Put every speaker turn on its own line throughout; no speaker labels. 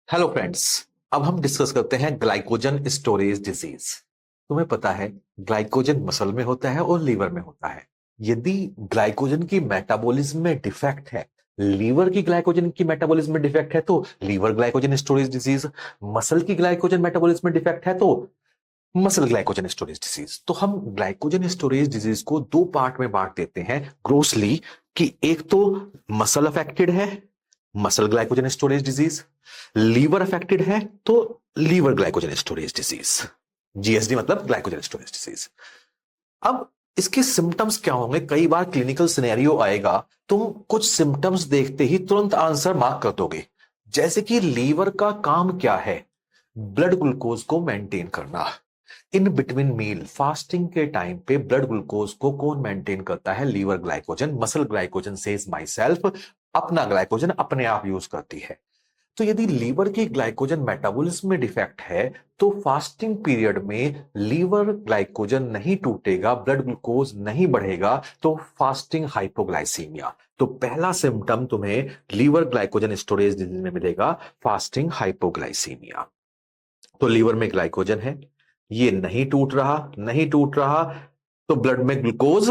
Hello friends. अब हम discuss करते हैं ग्लाइकोजन स्टोरेज डिजीज। तुम्हें पता है ग्लाइकोजन मसल में होता है और लीवर में होता है। यदि ग्लाइकोजन की मेटाबॉलिज्म में डिफेक्ट है, लीवर की ग्लाइकोजन की मेटाबॉलिज्म में डिफेक्ट है तो liver glycogen storage disease, muscle की ग्लाइकोजन मेटाबॉलिज्म में डिफेक्ट है तो मसल ग्लाइकोजन स्टोरेज डिजीज। तो हम ग्लाइकोजन स्टोरेज डिजीज को दो पार्ट में बांट देते हैं ग्रोसली, कि एक तो मसल अफेक्टेड है, muscle glycogen storage disease, liver affected है तो liver glycogen storage disease. GSD मतलब ग्लाइकोजन स्टोरेज डिजीज। अब इसके सिम्टम्स क्या होंगे? कई बार क्लिनिकल सिनेरियो आएगा, तुम कुछ सिम्टम्स देखते ही तुरंत आंसर मार्क कर दोगे। जैसे कि लीवर का काम क्या है? ब्लड ग्लूकोज को मेंटेन करना। इन बिटवीन मील फास्टिंग के टाइम पे ब्लड ग्लूकोज को कौन मेंटेन करता है? Liver glycogen. Muscle glycogen says myself, अपना ग्लाइकोजन अपने आप यूज करती है। तो यदि लीवर की ग्लाइकोजन मेटाबॉलिज्म में डिफेक्ट है तो फास्टिंग पीरियड में लीवर ग्लाइकोजन नहीं टूटेगा, ब्लड ग्लूकोज नहीं बढ़ेगा, तो फास्टिंग हाइपोग्लाइसीमिया। तो पहला सिम्टम तुम्हें लीवर ग्लाइकोजन स्टोरेज डिजीज में मिलेगा, फास्टिंग हाइपोग्लाइसीमिया। तो लीवर में ग्लाइकोजन है, ये नहीं टूट रहा, नहीं टूट रहा, तो ब्लड में ग्लूकोज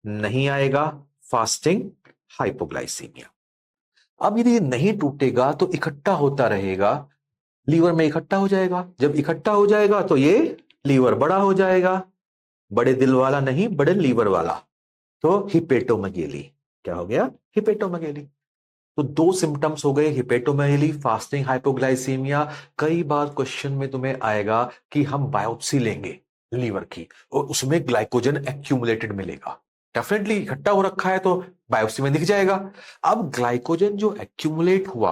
नहीं आएगा, फास्टिंग हाइपोग्लाइसीमिया। अब यदि ये नहीं टूटेगा तो इकट्ठा होता रहेगा, लीवर में इकट्ठा हो जाएगा। जब इकट्ठा हो जाएगा तो ये लीवर बड़ा हो जाएगा, बड़े दिल वाला नहीं, बड़े लीवर वाला। तो हिपेटोमेगेली। क्या हो गया? हिपेटोमेगेली। तो दो सिम्टम्स हो गए, हिपेटोमेगेली, फास्टिंग हाइपोग्लाइसीमिया। कई बार क्वेश्चन में तुम्हें आएगा कि हम बायोप्सी लेंगे लीवर की और उसमें ग्लाइकोजन एक्यूमुलेटेड मिलेगा। डेफिनेटली इकट्ठा हो रखा है तो बायोप्सी में दिख जाएगा। अब ग्लाइकोजन जो एक्यूमुलेट हुआ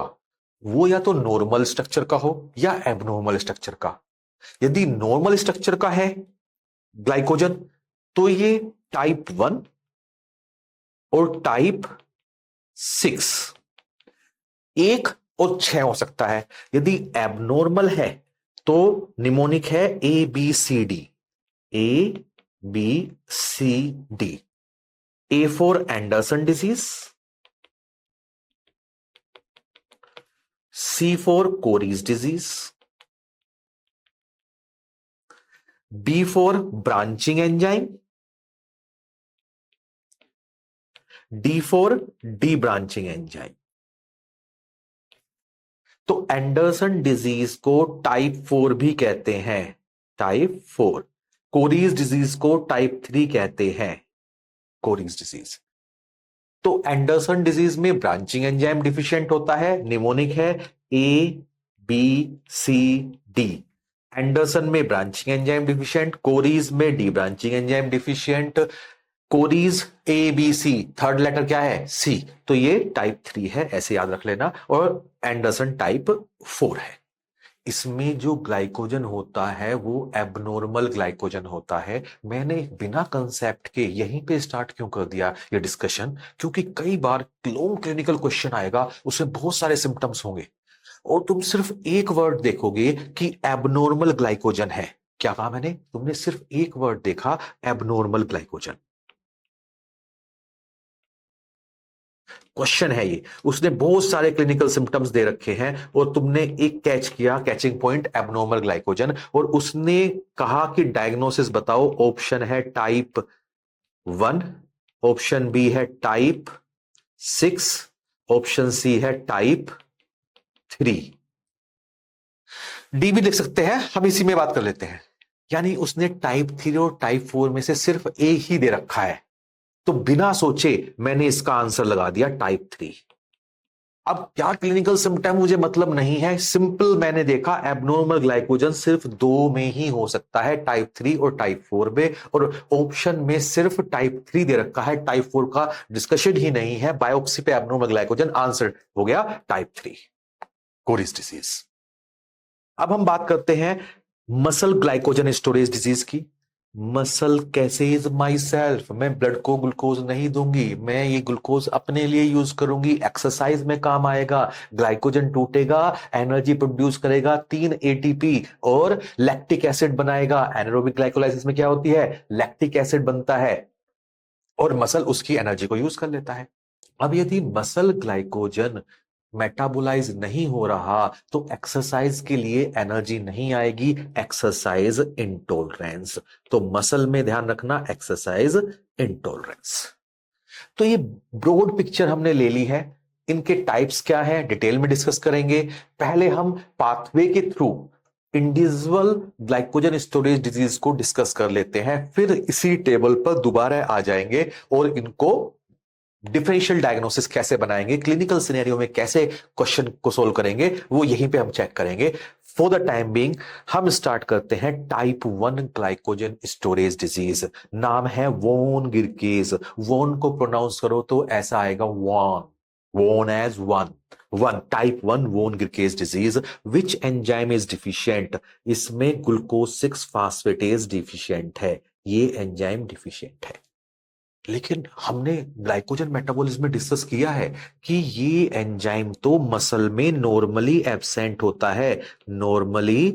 वो या तो नॉर्मल स्ट्रक्चर का हो या एबनॉर्मल स्ट्रक्चर का। यदि नॉर्मल स्ट्रक्चर का है ग्लाइकोजन तो ये टाइप 1 और टाइप 6, 1 और 6 हो सकता है। यदि एबनॉर्मल है तो निमोनिक है ABCD, ABCD। A for Andersen disease, C for Cori's disease, B for branching enzyme, D for debranching enzyme. तो एंडरसन डिजीज को टाइप 4 भी कहते हैं, टाइप 4। कोरीज डिजीज को टाइप 3 कहते हैं, कोरीज डिजीज। तो एंडरसन डिजीज में ब्रांचिंग एंजाइम डिफिशिएंट होता है, निमोनिक है ABCD। एंडरसन में ब्रांचिंग एंजाइम डिफिशिएंट, कोरीज में debranching enzyme deficient. Cori's ABC, third letter क्या है? C। तो ये टाइप 3 है, ऐसे याद रख लेना। और एंडरसन टाइप 4 है। इसमें जो ग्लाइकोजन होता है वो एबनॉर्मल ग्लाइकोजन होता है। मैंने बिना कंसेप्ट के यहीं पे स्टार्ट क्यों कर दिया ये डिस्कशन? क्योंकि कई बार लॉन्ग क्लिनिकल क्वेश्चन आएगा, उसमें बहुत सारे सिम्टम्स होंगे और तुम सिर्फ एक वर्ड देखोगे कि एबनॉर्मल ग्लाइकोजन है। क्या कहा मैंने? तुमने सिर्फ एक वर्ड देखा, एबनॉर्मल ग्लाइकोजन। क्वेश्चन है ये, उसने बहुत सारे क्लिनिकल सिम्टम्स दे रखे हैं और तुमने एक कैच किया, कैचिंग पॉइंट एबनॉर्मल ग्लाइकोजन, और उसने कहा कि डायग्नोसिस बताओ। ऑप्शन है टाइप 1, ऑप्शन बी है टाइप 6, ऑप्शन सी है टाइप 3। डी भी लिख सकते हैं, हम इसी में बात कर लेते हैं। यानी उसने टाइप 3 और टाइप 4 में से सिर्फ एक ही दे रखा है, तो बिना सोचे मैंने इसका आंसर लगा दिया टाइप 3। अब क्या क्लिनिकल सिम्टम मुझे मतलब नहीं है, सिंपल मैंने देखा एबनॉर्मल ग्लाइकोजन सिर्फ दो में ही हो सकता है, टाइप 3 और टाइप 4 में। और ऑप्शन में सिर्फ टाइप 3 दे रखा है, टाइप 4 का डिस्कशन ही नहीं है। बायोप्सी पे एबनॉर्मल ग्लाइकोजन, आंसर हो गया टाइप 3, कोरिस डिजीज। अब हम बात करते हैं मसल ग्लाइकोजन स्टोरेज डिजीज की। मसल कैसे? इज माई सेल्फ, मैं ब्लड को ग्लूकोज नहीं दूंगी, मैं ये ग्लूकोज अपने लिए यूज करूंगी, एक्सरसाइज में काम आएगा। ग्लाइकोजन टूटेगा, एनर्जी प्रोड्यूस करेगा 3 ATP और लैक्टिक एसिड बनाएगा। एनारोबिक ग्लाइकोलाइसिस में क्या होती है? लैक्टिक एसिड बनता है और मसल उसकी एनर्जी को यूज कर लेता है। अब यदि मसल ग्लाइकोजन मेटाबोलाइज नहीं हो रहा तो एक्सरसाइज के लिए एनर्जी नहीं आएगी, एक्सरसाइज इंटॉलरेंस। तो मसल में ध्यान रखना, एक्सरसाइज इंटॉलरेंस। तो ये ब्रॉड पिक्चर हमने ले ली है। इनके टाइप्स क्या है डिटेल में डिस्कस करेंगे। पहले हम पाथवे के through individual glycogen storage disease को डिस्कस कर लेते हैं, फिर इसी टेबल पर दोबारा आ जाएंगे और इनको डिफरेंशियल डायग्नोसिस कैसे बनाएंगे, क्लिनिकल सिनेरियो में कैसे क्वेश्चन को सोल्व करेंगे, वो यहीं पे हम चेक करेंगे। फॉर द टाइम बीइंग हम स्टार्ट करते हैं टाइप 1 ग्लाइकोजन स्टोरेज डिजीज। नाम है वोन गिरकेज। वोन को प्रोनाउंस करो तो ऐसा आएगा वॉन, वोन as one, one, type 1 von Gierke's disease. Which enzyme is deficient? इसमें ग्लूकोज 6 फास्फेटेज डिफिशिएंट है, ये एंजाइम डिफिशिएंट है। लेकिन हमने ग्लाइकोजन मेटाबॉलिज्म में डिस्कस किया है कि ये एंजाइम तो मसल में नॉर्मली एब्सेंट होता है, normally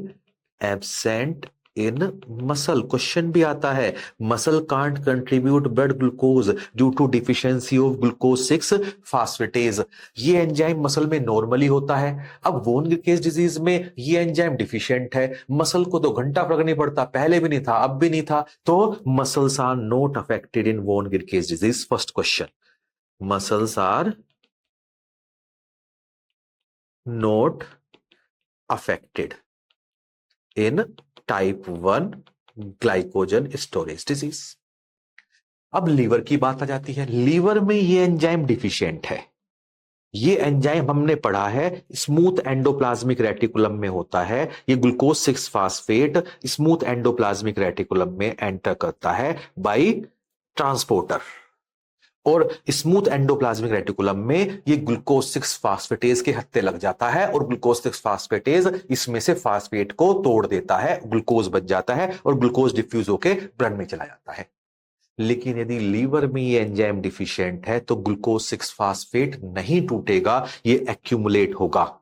absent in muscle. Question भी आता है, muscle can't contribute blood glucose due to deficiency of glucose 6 phosphatase. ये एंजाइम मसल में नॉर्मली होता है। अब वोन गिरकेज डिजीज में ये एंजाइम डिफिशियंट है, मसल को 2 घंटा फर्क नहीं पड़ता, पहले भी नहीं था अब भी नहीं था, तो muscles are not affected in von Gierke's disease. First question, muscles are not affected in type 1 glycogen storage disease. अब लीवर की बात आ जाती है। लीवर में ये एंजाइम डिफिशिएंट है। ये एंजाइम हमने पढ़ा है स्मूथ एंडोप्लाज्मिक रेटिकुलम में होता है। ये glucose 6 phosphate smooth endoplasmic reticulum में एंटर करता है बाय ट्रांसपोर्टर, और स्मूथ एंडोप्लाज्मिक रेटिकुलम में ये ग्लूकोज 6 फास्फेटेज के हत्थे लग जाता है और ग्लूकोज 6 फास्फेटेज इसमें से फास्फेट को तोड़ देता है, ग्लूकोज बच जाता है और ग्लूकोज डिफ्यूज होकर ब्लड में चला जाता है। लेकिन यदि लीवर में ये एंजाइम डिफिशिएंट है तो ग्लूकोज 6 फास्फेट नहीं टूटेगा, ये एक्यूमुलेट होगा।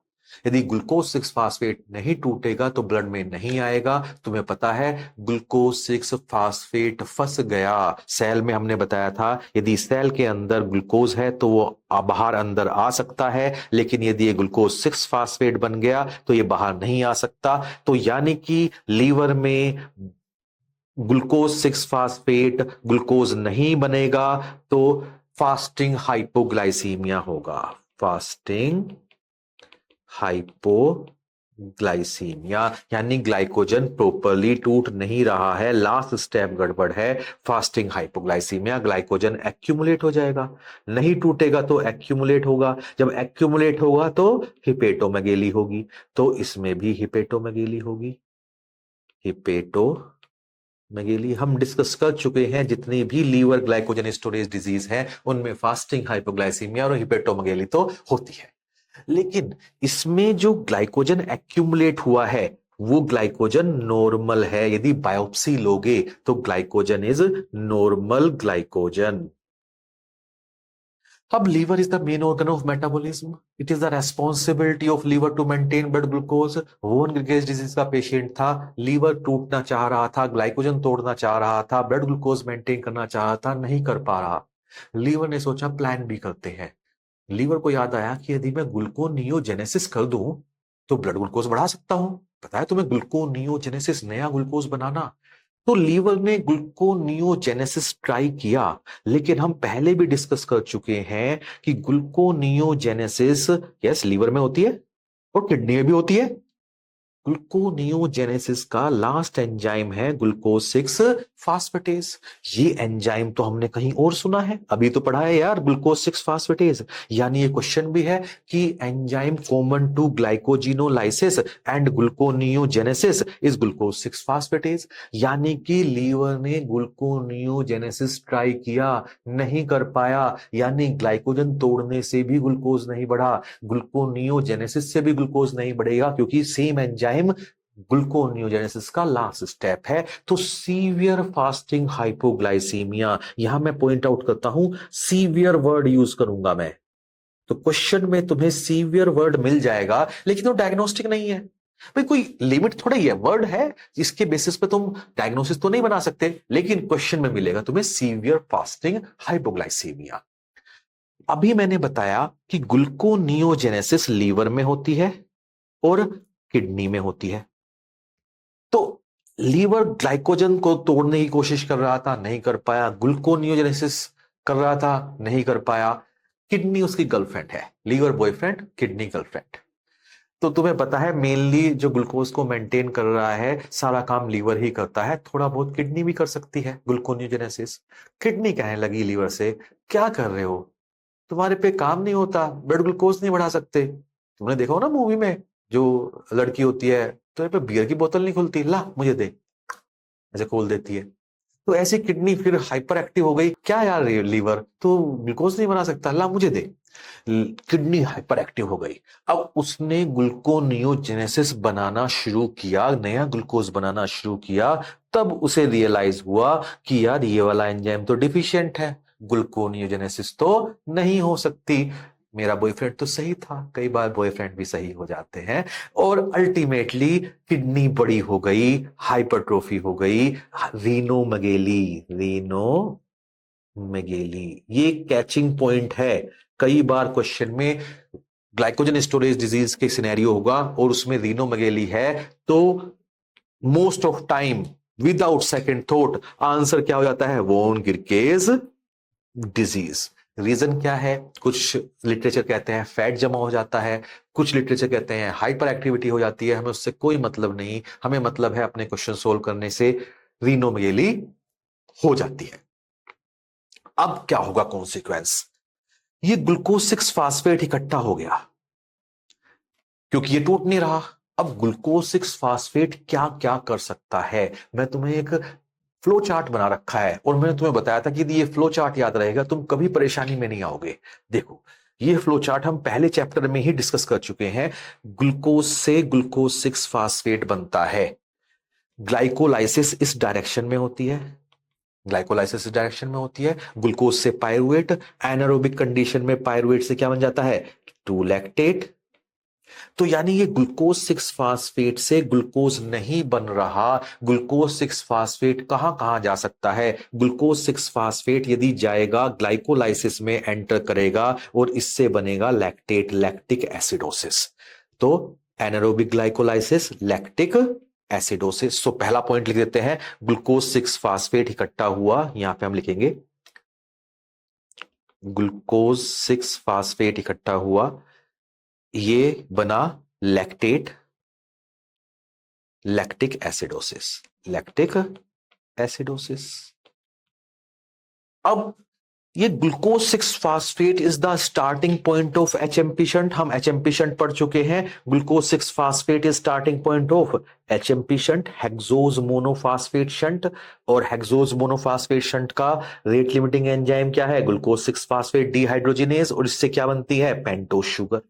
यदि ग्लूकोज 6 फास्फेट नहीं टूटेगा तो ब्लड में नहीं आएगा। तुम्हें पता है ग्लूकोज 6 फास्फेट फंस गया सेल में, हमने बताया था यदि सेल के अंदर ग्लूकोज है तो वो बाहर अंदर आ सकता है, लेकिन यदि ये ग्लूकोज 6 फास्फेट बन गया तो ये बाहर नहीं आ सकता। तो यानी कि लीवर में ग्लूकोज 6 फास्फेट ग्लूकोज नहीं बनेगा तो फास्टिंग हाइपोग्लाइसीमिया होगा, फास्टिंग हाइपोग्लाइसीमिया, यानी ग्लाइकोजन प्रॉपरली टूट नहीं रहा है, लास्ट स्टेप गड़बड़ है, फास्टिंग हाइपोग्लाइसीमिया। ग्लाइकोजन एक्यूमुलेट हो जाएगा, नहीं टूटेगा तो एक्यूमुलेट होगा, जब एक्यूमुलेट होगा तो हिपेटोमेगेली होगी, तो इसमें भी हिपेटोमेगेली होगी। हिपेटोमेगेली हम डिस्कस कर चुके हैं, जितनी भी लीवर ग्लाइकोजन स्टोरेज डिजीज है उनमें फास्टिंग हाइपोग्लाइसीमिया और हिपेटोमेगेली तो होती है। लेकिन इसमें जो ग्लाइकोजन एक्यूमुलेट हुआ है वो ग्लाइकोजन नॉर्मल है। यदि बायोप्सी लोगे तो ग्लाइकोजन इज नॉर्मल ग्लाइकोजन। अब liver is the main organ of metabolism, it is the responsibility of liver to maintain blood glucose. Von Gierke's disease का पेशेंट था, लीवर टूटना चाह रहा था, ग्लाइकोजन तोड़ना चाह रहा था, ब्लड ग्लूकोज मेंटेन करना चाह रहा था, नहीं कर पा रहा। लीवर ने सोचा प्लान भी करते हैं। लीवर को याद आया कि यदि मैं ग्लूकोनियोजेनेसिस कर दूं तो ब्लड ग्लूकोज बढ़ा सकता हूं। पता है तुम्हें ग्लूकोनियोजेनेसिस, नया ग्लूकोज बनाना। तो लीवर ने ग्लूकोनियोजेनेसिस ट्राई किया, लेकिन हम पहले भी डिस्कस कर चुके हैं कि ग्लूकोनियोजेनेसिस यस लीवर में होती है और किडनी में भी होती है। ग्लूकोनियोजेनेसिस का लास्ट एंजाइम है ग्लूकोज 6 फास्फेटेज। ये एंजाइम तो हमने कहीं और सुना है, अभी तो पढ़ा है यार ग्लूकोज 6 फास्फेटेज। यानी ये क्वेश्चन भी है कि enzyme common to glycogenolysis and gluconeogenesis is glucose 6 phosphatase. यानी कि लीवर ने ग्लूकोनियोजेनेसिस ट्राई किया, नहीं कर पाया, यानी ग्लाइकोजन तोड़ने से भी ग्लूकोज नहीं बढ़ा, ग्लूकोनियोजेनेसिस से भी ग्लूकोज नहीं बढ़ेगा, क्योंकि सेम एंजाइम ग्लूकोनियोजेनेसिस का लास्ट स्टेप है। तो सीवियर फास्टिंग हाइपोग्लाइसीमिया, यहां मैं पॉइंट आउट करता हूं, सीवियर वर्ड यूज करूंगा मैं। तो क्वेश्चन में तुम्हें सीवियर वर्ड मिल जाएगा, लेकिन वो डायग्नोस्टिक नहीं है। भाई कोई लिमिट थोड़ा ही है, वर्ड है जिसके बेसिस पे तुम डायग्नोसिस तो नहीं बना सकते, लेकिन क्वेश्चन में मिलेगा तुम्हें सीवियर फास्टिंग हाइपोग्लाइसीमिया। अभी मैंने बताया कि ग्लूकोनियोजेनेसिस लीवर में होती है और किडनी में होती है। तो लीवर ग्लाइकोजन को तोड़ने की कोशिश कर रहा था, नहीं कर पाया। ग्लूकोनियोजेनेसिस कर रहा था, नहीं कर पाया। किडनी उसकी गर्लफ्रेंड है, लीवर बॉयफ्रेंड, किडनी गर्लफ्रेंड। तो तुम्हें पता है मेनली जो ग्लूकोज को मेंटेन कर रहा है सारा काम लीवर ही करता है, थोड़ा बहुत किडनी भी कर सकती है ग्लूकोनियोजेनेसिस। किडनी कहने लगी लीवर से, क्या कर रहे हो, तुम्हारे पे काम नहीं होता, ब्लड ग्लूकोज नहीं बढ़ा सकते। तुमने देखा हो ना मूवी में, जो लड़की होती है तो पे बियर की बोतल नहीं खुलती, ला मुझे दे, ऐसे खोल देती है। तो ऐसी किडनी फिर हाइपर एक्टिव हो गई, क्या यार लीवर तो ग्लूकोज नहीं बना सकता, ला मुझे दे। किडनी हाइपर एक्टिव हो गई। अब उसने ग्लूकोनियोजेनेसिस बनाना शुरू किया, नया ग्लूकोज बनाना शुरू किया। तब उसे रियलाइज हुआ कि यार ये वाला एंजाइम तो डिफिशिएंट है, ग्लूकोनियोजेनेसिस तो नहीं हो सकती। मेरा बॉयफ्रेंड तो सही था, कई बार बॉयफ्रेंड भी सही हो जाते हैं। और अल्टीमेटली किडनी बड़ी हो गई, हाइपरट्रोफी हो गई, रीनोमगेली, रीनोमगेली। ये कैचिंग पॉइंट है। कई बार क्वेश्चन में ग्लाइकोजन स्टोरेज डिजीज के सिनेरियो होगा और उसमें रीनोमगेली है, तो most of time without second thought answer क्या हो जाता है, वॉन गिरकेज डिजीज। रीजन क्या है, कुछ लिटरेचर कहते हैं फैट जमा हो जाता है, कुछ लिटरेचर कहते हैं हाइपर एक्टिविटी हो जाती है। हमें उससे कोई मतलब नहीं, हमें मतलब है अपने क्वेश्चन सोल्व करने से रीनोमगेली हो जाती है। अब क्या होगा कॉन्सिक्वेंस, ये ग्लूकोज 6 फास्फेट इकट्ठा हो गया क्योंकि ये टूट नहीं रहा। अब ग्लूकोज 6 फास्फेट क्या क्या कर सकता है, मैं तुम्हें एक फ्लो चार्ट बना रखा है और मैंने तुम्हें बताया था कि यदि ये फ्लो चार्ट याद रहेगा तुम कभी परेशानी में नहीं आओगे। देखो ये फ्लो चार्ट हम पहले चैप्टर में ही डिस्कस कर चुके हैं। ग्लूकोज से ग्लूकोज 6 फास्फेट बनता है, ग्लाइकोलाइसिस इस डायरेक्शन में होती है, ग्लाइकोलाइसिस इस डायरेक्शन में होती है। ग्लूकोज से पायरुवेट, एनारोबिक कंडीशन में पायरुवेट से क्या बन जाता है, 2 लैक्टेट। तो यानी ये ग्लूकोज 6 फास्फेट से ग्लूकोज नहीं बन रहा। ग्लूकोज 6 फास्फेट कहां कहां जा सकता है, ग्लूकोज 6 फास्फेट यदि जाएगा ग्लाइकोलाइसिस में एंटर करेगा और इससे बनेगा लैक्टेट, लैक्टिक एसिडोसिस। तो एनारोबिक ग्लाइकोलाइसिस, लैक्टिक एसिडोसिस। सो पहला पॉइंट लिख देते हैं, ग्लूकोज 6 फास्फेट इकट्ठा हुआ, यहां पे हम लिखेंगे ग्लूकोज 6 फास्फेट इकट्ठा हुआ, ये बना lactate, lactic acidosis, lactic acidosis. अब ये glucose 6 phosphate is the starting point of HMP shunt. हम एचएमपी शंट पढ़ चुके हैं। Glucose 6 phosphate is starting point of HMP shunt, hexose monophosphate shunt. और हेक्सोज मोनोफास्फेट शंट का रेट लिमिटिंग एंजाइम क्या है, ग्लूकोज 6 फास्फेट डिहाइड्रोजिनेज, और इससे क्या बनती है, पेंटोज शुगर।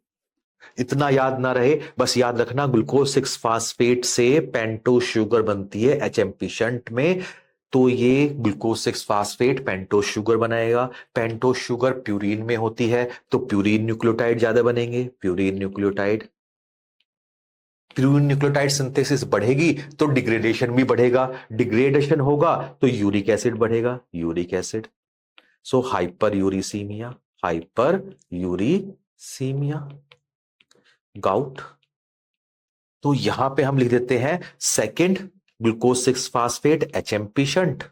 इतना याद ना रहे, बस याद रखना ग्लूकोज 6 फास्फेट से पेंटोज शुगर बनती है एचएमपी शंट में। तो ये ग्लूकोज 6 फास्फेट पेंटोज शुगर बनाएगा। पेंटोज शुगर प्यूरिन में होती है, तो प्यूरिन न्यूक्लियोटाइड ज्यादा बनेंगे, purine nucleotide. Purine nucleotide synthesis बढ़ेगी तो डिग्रेडेशन भी बढ़ेगा, डिग्रेडेशन होगा तो यूरिक एसिड बढ़ेगा, यूरिक एसिड। सो hyper uricaemia, hyper uricaemia, gout. तो यहां पे हम लिख देते हैं second glucose 6 phosphate HMP shunt,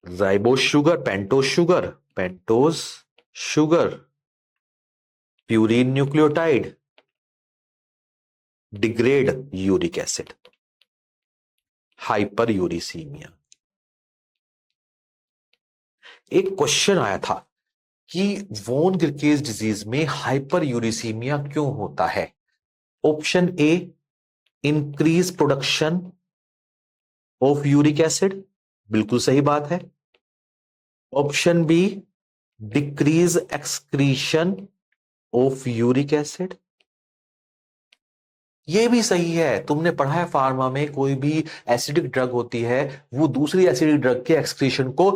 ribose sugar, pentose sugar, pentose sugar, purine nucleotide, degrade uric acid, hyperuricaemia. एक क्वेश्चन आया था कि वॉन गिरकेज डिजीज में हाइपर यूरिसीमिया क्यों होता है। Option A, increase production of uric acid, बिल्कुल सही बात है। Option B, decrease excretion of uric acid, ये भी सही है। तुमने पढ़ा है फार्मा में कोई भी एसिडिक ड्रग होती है वो दूसरी एसिडिक ड्रग के एक्सक्रीशन को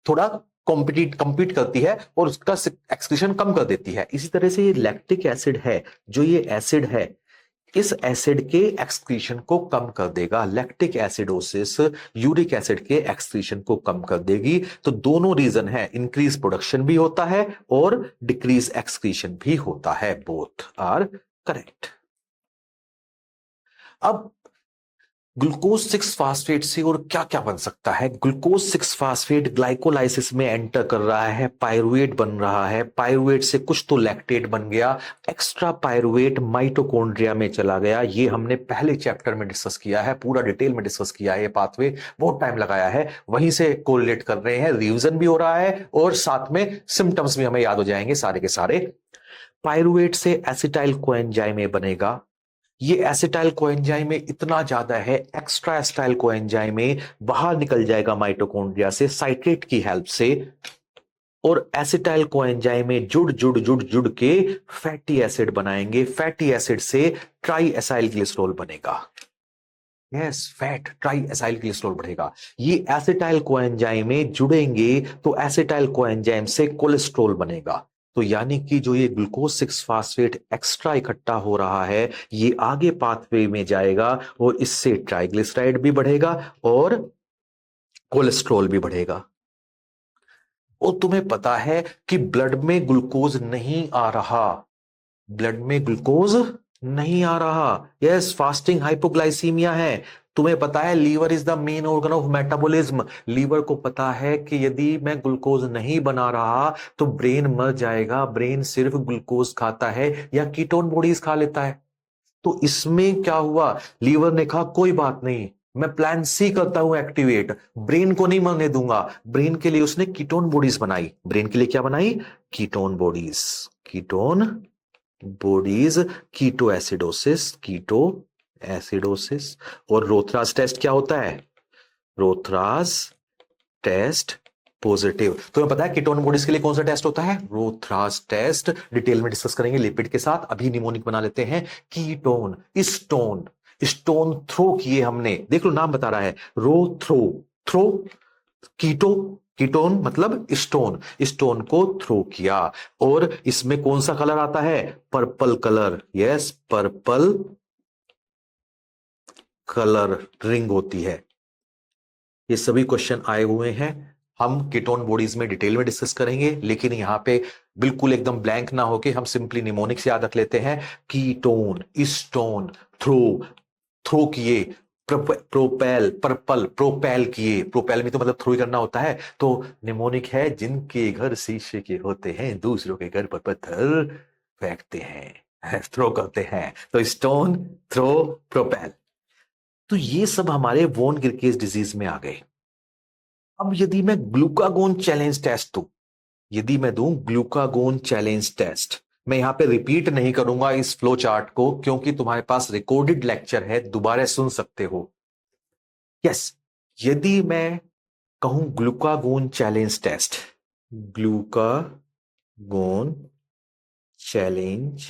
थोड़ा कंपीट करती है और उसका एक्सक्रीशन कम कर देती है। इसी तरह से ये लैक्टिक एसिड है, जो ये एसिड है, इस एसिड के एक्सक्रीशन को कम कर देगा। लैक्टिक एसिडोसिस यूरिक एसिड के एक्सक्रीशन को कम कर देगी। तो दोनों रीजन है, इंक्रीज प्रोडक्शन भी होता है और डिक्रीज एक्सक्रीशन भी होता है। Both are correct. अब ग्लूकोज 6 फास्फेट से और क्या क्या बन सकता है? ग्लूकोज 6 फास्फेट ग्लाइकोलाइसिस में एंटर कर रहा है, पायरुवेट बन रहा है, पायरुवेट से कुछ तो लैक्टेट बन गया, एक्स्ट्रा पायरुवेट माइटोकॉन्ड्रिया में चला गया। ये हमने पहले चैप्टर में डिस्कस किया है, पूरा डिटेल में डिस्कस किया है। ये पाथवे बहुत टाइम लगाया है, वहीं से कोरिलेट कर रहे हैं, रिवीजन भी हो रहा है और साथ में सिम्टम्स भी हमें याद हो जाएंगे सारे के सारे। पायरुवेट से एसिटाइल कोएंजाइम बनेगा। ये एसिटाइल कोएंजाइम में इतना ज्यादा है, एक्स्ट्रा एसिटाइल कोएंजाइम में बाहर निकल जाएगा माइटोकॉन्ड्रिया से साइट्रेट की हेल्प से, और एसिटाइल कोएंजाइम में जुड़ जुड़ जुड़ जुड़ के फैटी एसिड बनाएंगे। फैटी एसिड से ट्राई एसाइल ग्लिसरॉल बनेगा। Yes, fat try acyl glycerol बढ़ेगा। ये एसिटाइल कोएंजाइम में जुड़ेंगे तो एसिटाइल कोएंजाइम से कोलेस्ट्रॉल बनेगा। तो यानी कि जो ये ग्लूकोज 6 फास्फेट एक्स्ट्रा इकट्ठा हो रहा है, ये आगे पाथवे में जाएगा और इससे ट्राइग्लिसराइड भी बढ़ेगा और कोलेस्ट्रॉल भी बढ़ेगा। और तुम्हें पता है कि ब्लड में ग्लूकोज नहीं आ रहा, ब्लड में ग्लूकोज नहीं आ रहा। यस, फास्टिंग हाइपोग्लाइसीमिया है। तुम्हें पता है liver is the main organ of metabolism. Liver को पता है कि यदि मैं ग्लूकोज नहीं बना रहा तो ब्रेन मर जाएगा। ब्रेन सिर्फ ग्लूकोज खाता है या कीटोन बॉडीज खा लेता है। तो इसमें क्या हुआ, लीवर ने कहा कोई बात नहीं, मैं प्लान सी करता हूं एक्टिवेट, ब्रेन को नहीं मरने दूंगा। ब्रेन के लिए उसने कीटोन बॉडीज बनाई। ब्रेन के लिए क्या बनाई? Ketone bodies. Ketone bodies, ketoacidosis, ketoacidosis. और रोथरास टेस्ट क्या होता है? Rothera's test positive. तुम्हें पता है कीटोन बॉडीज के लिए कौन सा टेस्ट होता है? Rothera's test. डिटेल में डिस्कस करेंगे लिपिड के साथ, अभी निमोनिक बना लेते हैं। कीटोन स्टोन, स्टोन थ्रो किए हमने, देख लो नाम बता रहा है, रो थ्रो, थ्रो कीटो, कीटोन मतलब स्टोन, स्टोन को थ्रो किया। और इसमें कौन सा कलर आता है? Purple colour. Yes, purple colour ring होती है। ये सभी क्वेश्चन आए हुए हैं, हम कीटोन बॉडीज में डिटेल में डिस्कस करेंगे, लेकिन यहां पे बिल्कुल एकदम ब्लैंक ना होके हम सिंपली निमोनिक से याद रख लेते हैं। कीटोन स्टोन थ्रो, थ्रो किए, प्रोपेल पर्पल, प्रोपेल किए, प्रोपेल में तो मतलब थ्रो ही करना होता है। तो निमोनिक है जिनके घर शीशे के होते हैं, दूसरों के घर पर पत्थर फेंकते हैं, थ्रो करते हैं। तो स्टोन, थ्रो, प्रोपेल। तो ये सब हमारे वोन गिरकेज डिजीज में आ गए। अब यदि मैं ग्लूकागोन चैलेंज टेस्ट दूं, यदि मैं दूं ग्लूकागोन चैलेंज टेस्ट, मैं यहां पे रिपीट नहीं करूंगा इस फ्लो चार्ट को, क्योंकि तुम्हारे पास रिकॉर्डेड लेक्चर है, दोबारा सुन सकते हो। यस, यदि मैं कहूं glucagon challenge test, glucagon challenge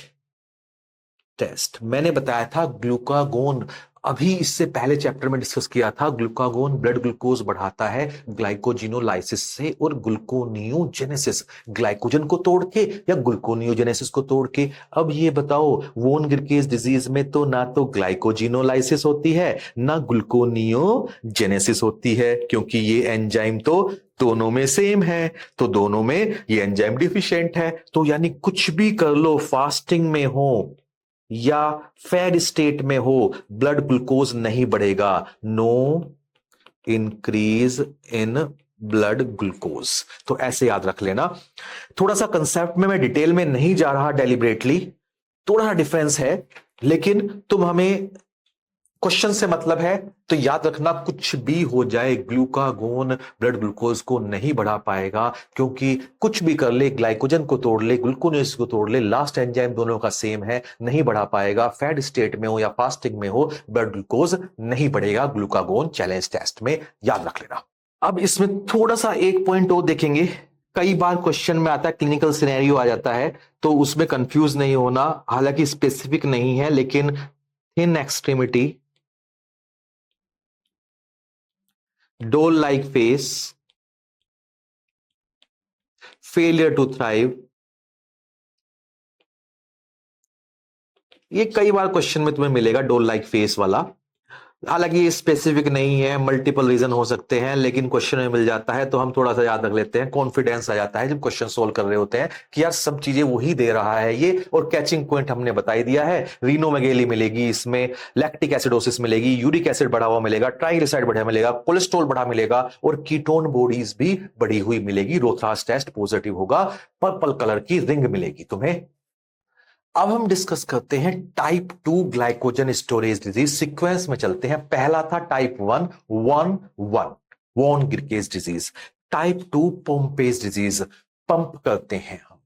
test, मैंने बताया था ग्लूकागोन, अभी इससे पहले चैप्टर में डिस्कस किया था, ग्लूकागोन ब्लड ग्लूकोज बढ़ाता है ग्लाइकोजिनोलाइसिस से और ग्लूकोनियोजेनेसिस, ग्लाइकोजन को तोड़ के या ग्लूकोनियोजेनेसिस को तोड़ के। अब ये बताओ, वोन गिरकेज डिजीज में तो ना तो ग्लाइकोजिनोलाइसिस होती है ना ग्लूकोनियोजेनेसिस होती है, क्योंकि ये एंजाइम तो दोनों में सेम है, तो दोनों में ये एंजाइम डिफिशिएंट है। तो यानी कुछ भी कर लो, फास्टिंग में हो या फेड स्टेट में हो, ब्लड ग्लूकोज नहीं बढ़ेगा। No increase in blood glucose. तो ऐसे याद रख लेना। थोड़ा सा कंसेप्ट में मैं डिटेल में नहीं जा रहा डेलिबरेटली, थोड़ा डिफरेंस है, लेकिन तुम हमें क्वेश्चन से मतलब है तो याद रखना, कुछ भी हो जाए ग्लूकागोन ब्लड ग्लूकोज को नहीं बढ़ा पाएगा, क्योंकि कुछ भी कर ले, ग्लाइकोजन को तोड़ ले, ग्लूकोनेस को तोड़ ले, लास्ट एंजाइम दोनों का सेम है, नहीं बढ़ा पाएगा। फैट स्टेट में हो या फास्टिंग में हो, ब्लड ग्लूकोज नहीं बढ़ेगा ग्लूकागोन चैलेंज टेस्ट में, याद रख लेना। अब इसमें थोड़ा सा एक पॉइंट और देखेंगे, कई बार क्वेश्चन में आता है, क्लिनिकल सिनेरियो आ जाता है, तो उसमें कंफ्यूज नहीं होना, हालांकि स्पेसिफिक नहीं है, लेकिन thin extremity, doll like face, failure to thrive, ये कई बार क्वेश्चन में तुम्हें मिलेगा, डोंट लाइक फेस वाला। हालांकि ये स्पेसिफिक नहीं है, मल्टीपल रीजन हो सकते हैं, लेकिन क्वेश्चन में मिल जाता है तो हम थोड़ा सा याद रख लेते हैं। कॉन्फिडेंस आ जाता है जब क्वेश्चन सोल्व कर रहे होते हैं कि यार सब चीजें वही दे रहा है ये, और कैचिंग पॉइंट हमने बता ही दिया है। रीनोमेगेली मिलेगी इसमें, लैक्टिक एसिडोसिस मिलेगी, यूरिक एसिड बढ़ा हुआ मिलेगा, ट्राइग्लिसराइड बढ़ा मिलेगा, कोलेस्ट्रॉल बढ़ा मिलेगा, और कीटोन बॉडीज भी बढ़ी हुई मिलेगी। रोथरास टेस्ट पॉजिटिव होगा, पर्पल कलर की रिंग मिलेगी तुम्हें। अब हम डिस्कस करते हैं type 2 glycogen storage disease. Sequence में चलते हैं। पहला था type 1 von Gierke's disease. Type 2 Pompe's disease, pump करते हैं हम।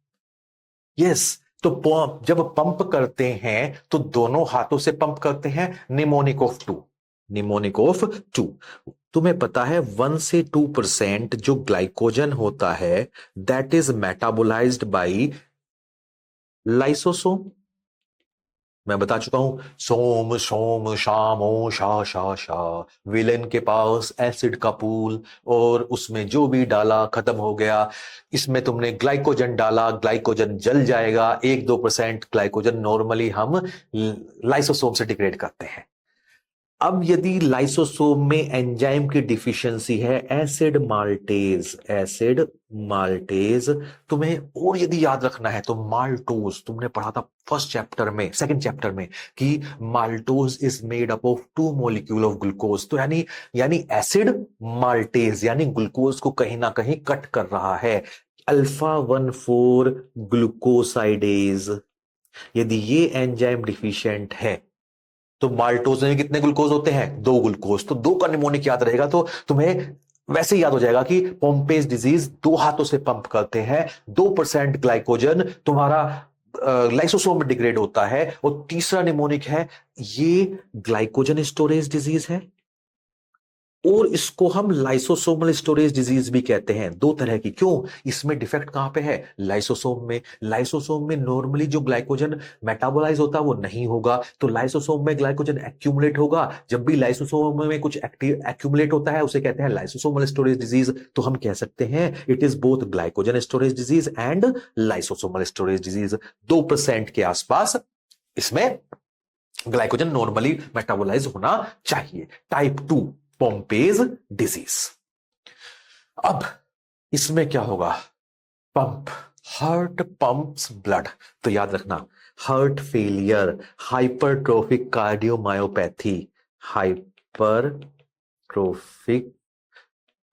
यस, तो जब पंप करते हैं तो दोनों हाथों से पंप करते हैं। Mnemonic of 2। तुम्हें पता है 1 से 2% जो ग्लाइकोजन होता है that is metabolised by lysosome. मैं बता चुका हूं, सोम सोम शामो शा शा शा, विलेन के पास एसिड का पूल, और उसमें जो भी डाला खत्म हो गया। इसमें तुमने ग्लाइकोजन डाला, ग्लाइकोजन जल जाएगा। 1-2% ग्लाइकोजन नॉर्मली हम लाइसोसोम से डिग्रेड करते हैं। अब यदि लाइसोसोम में एंजाइम की डिफिशियंसी है, एसिड माल्टेज, तुम्हें और यदि याद रखना है तो माल्टोज, तुमने पढ़ा था फर्स्ट चैप्टर में, सेकंड चैप्टर में, कि maltose is made up of 2 molecule of glucose. तो यानी एसिड माल्टेज यानी ग्लूकोज को कहीं ना कहीं कट कर रहा है। अल्फा 1,4 ग्लूकोसाइडेज, यदि ये एंजाइम डिफिशिएंट है तो माल्टोज में कितने ग्लूकोज होते हैं? 2 ग्लूकोज। तो 2 का निमोनिक याद रहेगा तो तुम्हें वैसे ही याद हो जाएगा कि पोम्पेज डिजीज 2 हाथों से पंप करते हैं। 2% ग्लाइकोजन तुम्हारा लाइसोसोम में डिग्रेड होता है। और तीसरा निमोनिक है, ये ग्लाइकोजन स्टोरेज डिजीज है, और इसको हम लाइसोसोमल स्टोरेज डिजीज भी कहते हैं। 2 तरह की। क्यों? इसमें डिफेक्ट कहां पे है? लाइसोसोम में नॉर्मली जो ग्लाइकोजन मेटाबोलाइज होता है वो नहीं होगा, तो लाइसोसोम में ग्लाइकोजन एक्यूमुलेट होगा। जब भी लाइसोसोम में कुछ एक्यूमुलेट होता है उसे कहते हैं लाइसोसोमल स्टोरेज डिजीज। तो हम कह सकते हैं it is both glycogen storage disease and lysosomal storage disease. 2% के आसपास इसमें ग्लाइकोजन नॉर्मली मेटाबोलाइज होना चाहिए। Type 2 Pompe's disease. अब इसमें क्या होगा? Pump, heart pumps blood. तो याद रखना, heart failure, hypertrophic cardiomyopathy, hypertrophic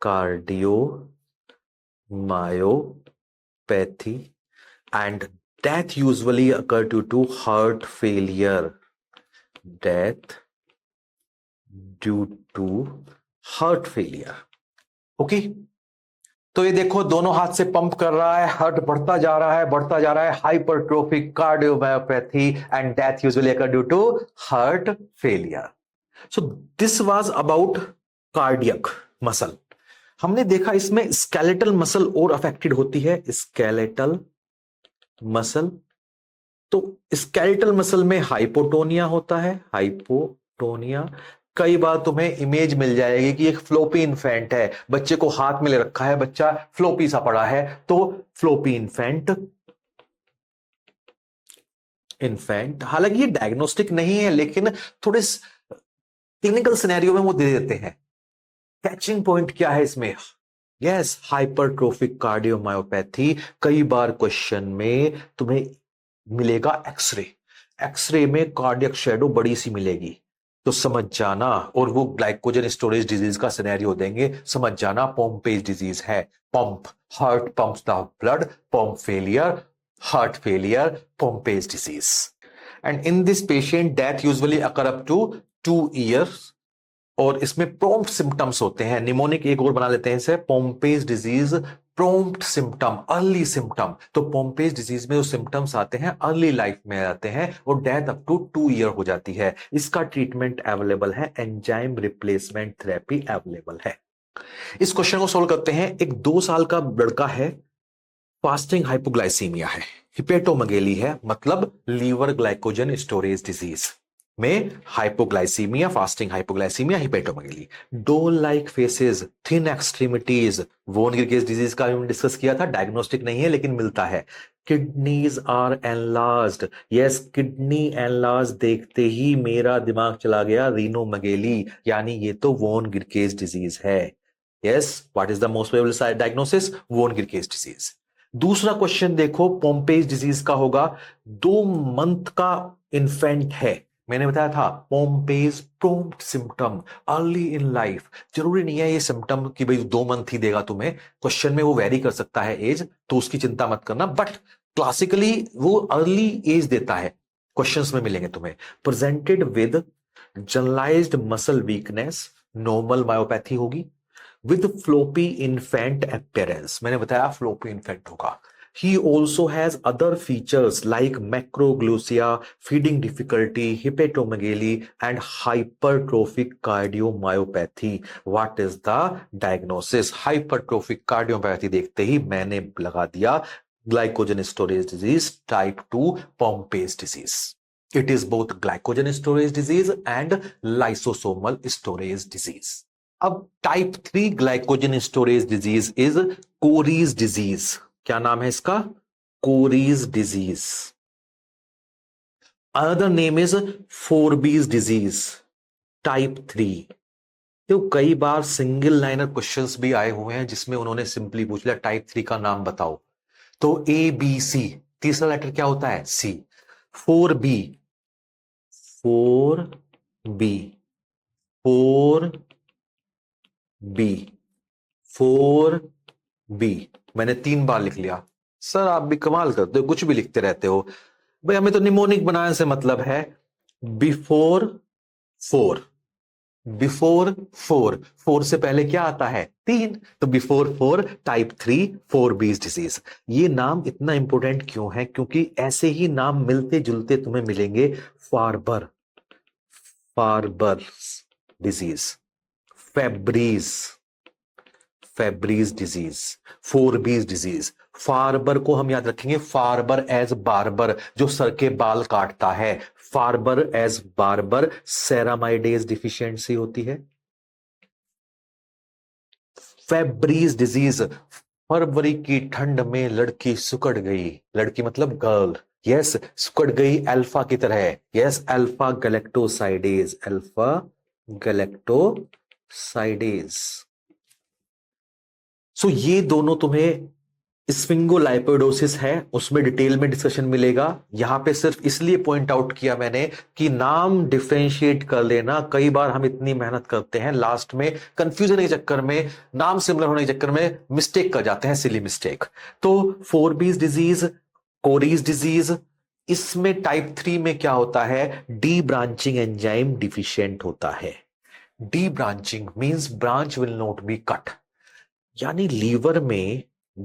cardiomyopathy, and death usually occur due to heart failure. Death due to heart failure. Okay, तो ये देखो दोनों हाथ से पंप कर रहा है, हार्ट बढ़ता जा रहा है। Hypertrophic cardiomyopathy and death usually occur due to heart failure. So this was about cardiac muscle. हमने देखा इसमें स्केलेटल मसल और अफेक्टेड होती है। स्केलेटल मसल, तो स्केलेटल मसल में हाइपोटोनिया होता है, हाइपोटोनिया। कई बार तुम्हें इमेज मिल जाएगी कि एक फ्लोपी इन्फेंट है, बच्चे को हाथ में ले रखा है, बच्चा फ्लोपी सा पड़ा है, तो फ्लोपी इन्फेंट। हालांकि ये डायग्नोस्टिक नहीं है, लेकिन थोड़े क्लिनिकल सिनेरियो में वो दे देते हैं। कैचिंग पॉइंट क्या है इसमें? Yes, hypertrophic cardiomyopathy. कई बार क्वेश्चन में तुम्हें मिलेगा एक्सरे में कार्डियक शेडो बड़ी सी मिलेगी, तो समझ जाना, और वो ग्लाइकोजन स्टोरेज डिजीज का सिनेरियो देंगे, समझ जाना पोम्पेज डिजीज है। Pump, heart pumps the blood, pump failure, heart failure, Pompe's disease. And in this patient death usually occur up to 2 years, और इसमें प्रॉम्प्ट सिम्टम्स होते हैं। निमोनिक एक और बना लेते हैं इसे, Pompe's disease prompt symptom, early symptom. तो पोम्पेज डिजीज में जो सिम्टम्स आते हैं अर्ली लाइफ में आते हैं, और डेथ अप टू 2 year हो जाती है। इसका ट्रीटमेंट अवेलेबल है, एंजाइम रिप्लेसमेंट थेरेपी अवेलेबल है। इस क्वेश्चन को सोल्व करते हैं। एक 2 साल का लड़का है, फास्टिंग हाइपोग्लाइसीमिया है, हिपेटोमेगेली है, मतलब लीवर ग्लाइकोजन स्टोरेज डिजीज में हाइपोग्लाइसीमिया, फास्टिंग हाइपोग्लाइसीमिया, हिपेटोमेगेली। डोल लाइक फेसेस, थिन एक्सट्रीमिटीज, वोन गिरकेज डिजीज का हमने डिस्कस किया था। डायग्नोस्टिक नहीं है लेकिन मिलता है। Kidneys are enlarged, yes kidney enlarge देखते ही मेरा दिमाग चला गया रीनोमैगेली, यानी ये तो वॉन गिरकेज डिजीज है। Yes, what is the most probable diagnosis? Von Gierke's disease. दूसरा क्वेश्चन देखो, पोम्पेज डिजीज का होगा। 2 मंथ का इन्फेंट है, मैंने बताया था Pompe's prompt symptom early in life. जरूरी नहीं है ये सिम्टम कि भाई 2 मंथ ही देगा तुम्हें, क्वेश्चन में वो वेरी कर सकता है एज, तो उसकी चिंता मत करना, बट क्लासिकली वो अर्ली एज देता है, क्वेश्चंस में मिलेंगे तुम्हें। Presented with generalised muscle weakness, normal myopathy होगी, विद फ्लोपी इन्फेंट अपीयरेंस, मैंने बताया फ्लोपी इन्फेंट होगा। He also has other features like macroglosia, feeding difficulty, hepatomegaly, and hypertrophic cardiomyopathy. What is the diagnosis? Hypertrophic cardiomyopathy देखते ही मैंने लगा दिया glycogen storage disease type 2 Pompe's disease. It is both glycogen storage disease and lysosomal storage disease. अब type 3 glycogen storage disease is Cori's disease. क्या नाम है इसका? Cori's disease. Another name is Forbes disease type 3। तो कई बार single liner questions भी आए हुए हैं जिसमें उन्होंने सिंपली पूछ लिया टाइप 3 का नाम बताओ, तो ए बी सी, तीसरा लेटर क्या होता है? सी। 4B, 4B, 4B, 4B, मैंने 3 बार लिख लिया। सर आप भी कमाल करते हो, कुछ भी लिखते रहते हो भाई, हमें तो निमोनिक बनाने से मतलब है। बिफोर 4, बिफोर 4, 4 से पहले क्या आता है? 3, तो बिफोर 4 टाइप 3 4B's डिजीज। ये नाम इतना इंपॉर्टेंट क्यों है? क्योंकि ऐसे ही नाम मिलते जुलते तुम्हें मिलेंगे। Farber, फार्बर्स disease, फेब्रीज, फेब्रीज disease, 4B's disease. Farber को हम याद रखेंगे फार्बर एज बार्बर, जो सर के बाल काटता है, फार्बर एज बार्बर। सेरामाइडेज डिफिशियंसी होती है। फेब्रीज डिजीज, फरवरी की ठंड में लड़की सुकड़ गई, लड़की मतलब गर्ल, यस सुकड़ गई अल्फा की तरह, yes alpha galactosidase, alpha galactosidase. So ये दोनों तुम्हें स्फिंगोलाइपोइडोसिस है, उसमें डिटेल में डिस्कशन मिलेगा। यहां पे सिर्फ इसलिए पॉइंट आउट किया मैंने कि नाम डिफरेंशिएट कर लेना। कई बार हम इतनी मेहनत करते हैं, लास्ट में कंफ्यूजन के चक्कर में, नाम सिमिलर होने के चक्कर में मिस्टेक कर जाते हैं, सिली मिस्टेक। तो 4B's डिजीज, कोरीज डिजीज, इसमें टाइप 3 में क्या होता है? डी ब्रांचिंग एंजाइम डिफिशियंट होता है। D branching means branch will not be cut, यानी लीवर में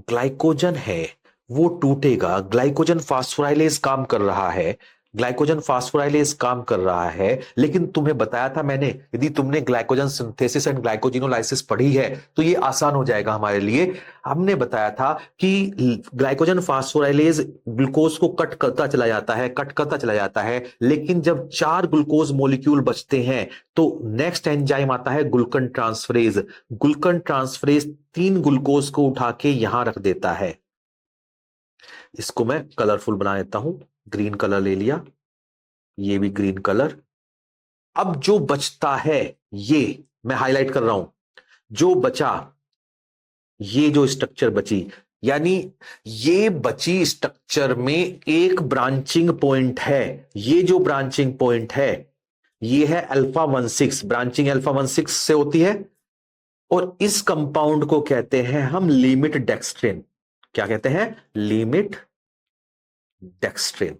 ग्लाइकोजन है वो टूटेगा। ग्लाइकोजन फास्फोराइलेज काम कर रहा है, ग्लाइकोजन फास्फोराइलेज काम कर रहा है, लेकिन तुम्हें बताया था मैंने, यदि तुमने ग्लाइकोजन सिंथेसिस एंड ग्लाइकोजिनोलाइसिस पढ़ी है तो ये आसान हो जाएगा हमारे लिए। हमने बताया था कि ग्लाइकोजन फास्फोराइलेज ग्लूकोज को कट करता चला जाता है, कट करता चला जाता है, लेकिन जब 4 ग्लूकोज मॉलिक्यूल बचते हैं तो नेक्स्ट एंजाइम आता है गुल्कन ट्रांसफरेज। गुल्कन ट्रांसफरेज 3 ग्लूकोज को उठा के यहां रख देता है। इसको मैं कलरफुल बना देता हूं, ग्रीन कलर ले लिया, ये भी ग्रीन कलर। अब जो बचता है, ये मैं हाईलाइट कर रहा हूं, जो बचा, ये जो स्ट्रक्चर बची, यानी ये बची स्ट्रक्चर में एक ब्रांचिंग पॉइंट है। ये जो ब्रांचिंग पॉइंट है ये है अल्फा 16, ब्रांचिंग अल्फा 16 से होती है, और इस कंपाउंड को कहते हैं हम लिमिट डेक्स्ट्रिन। क्या कहते हैं? Limit dextrin.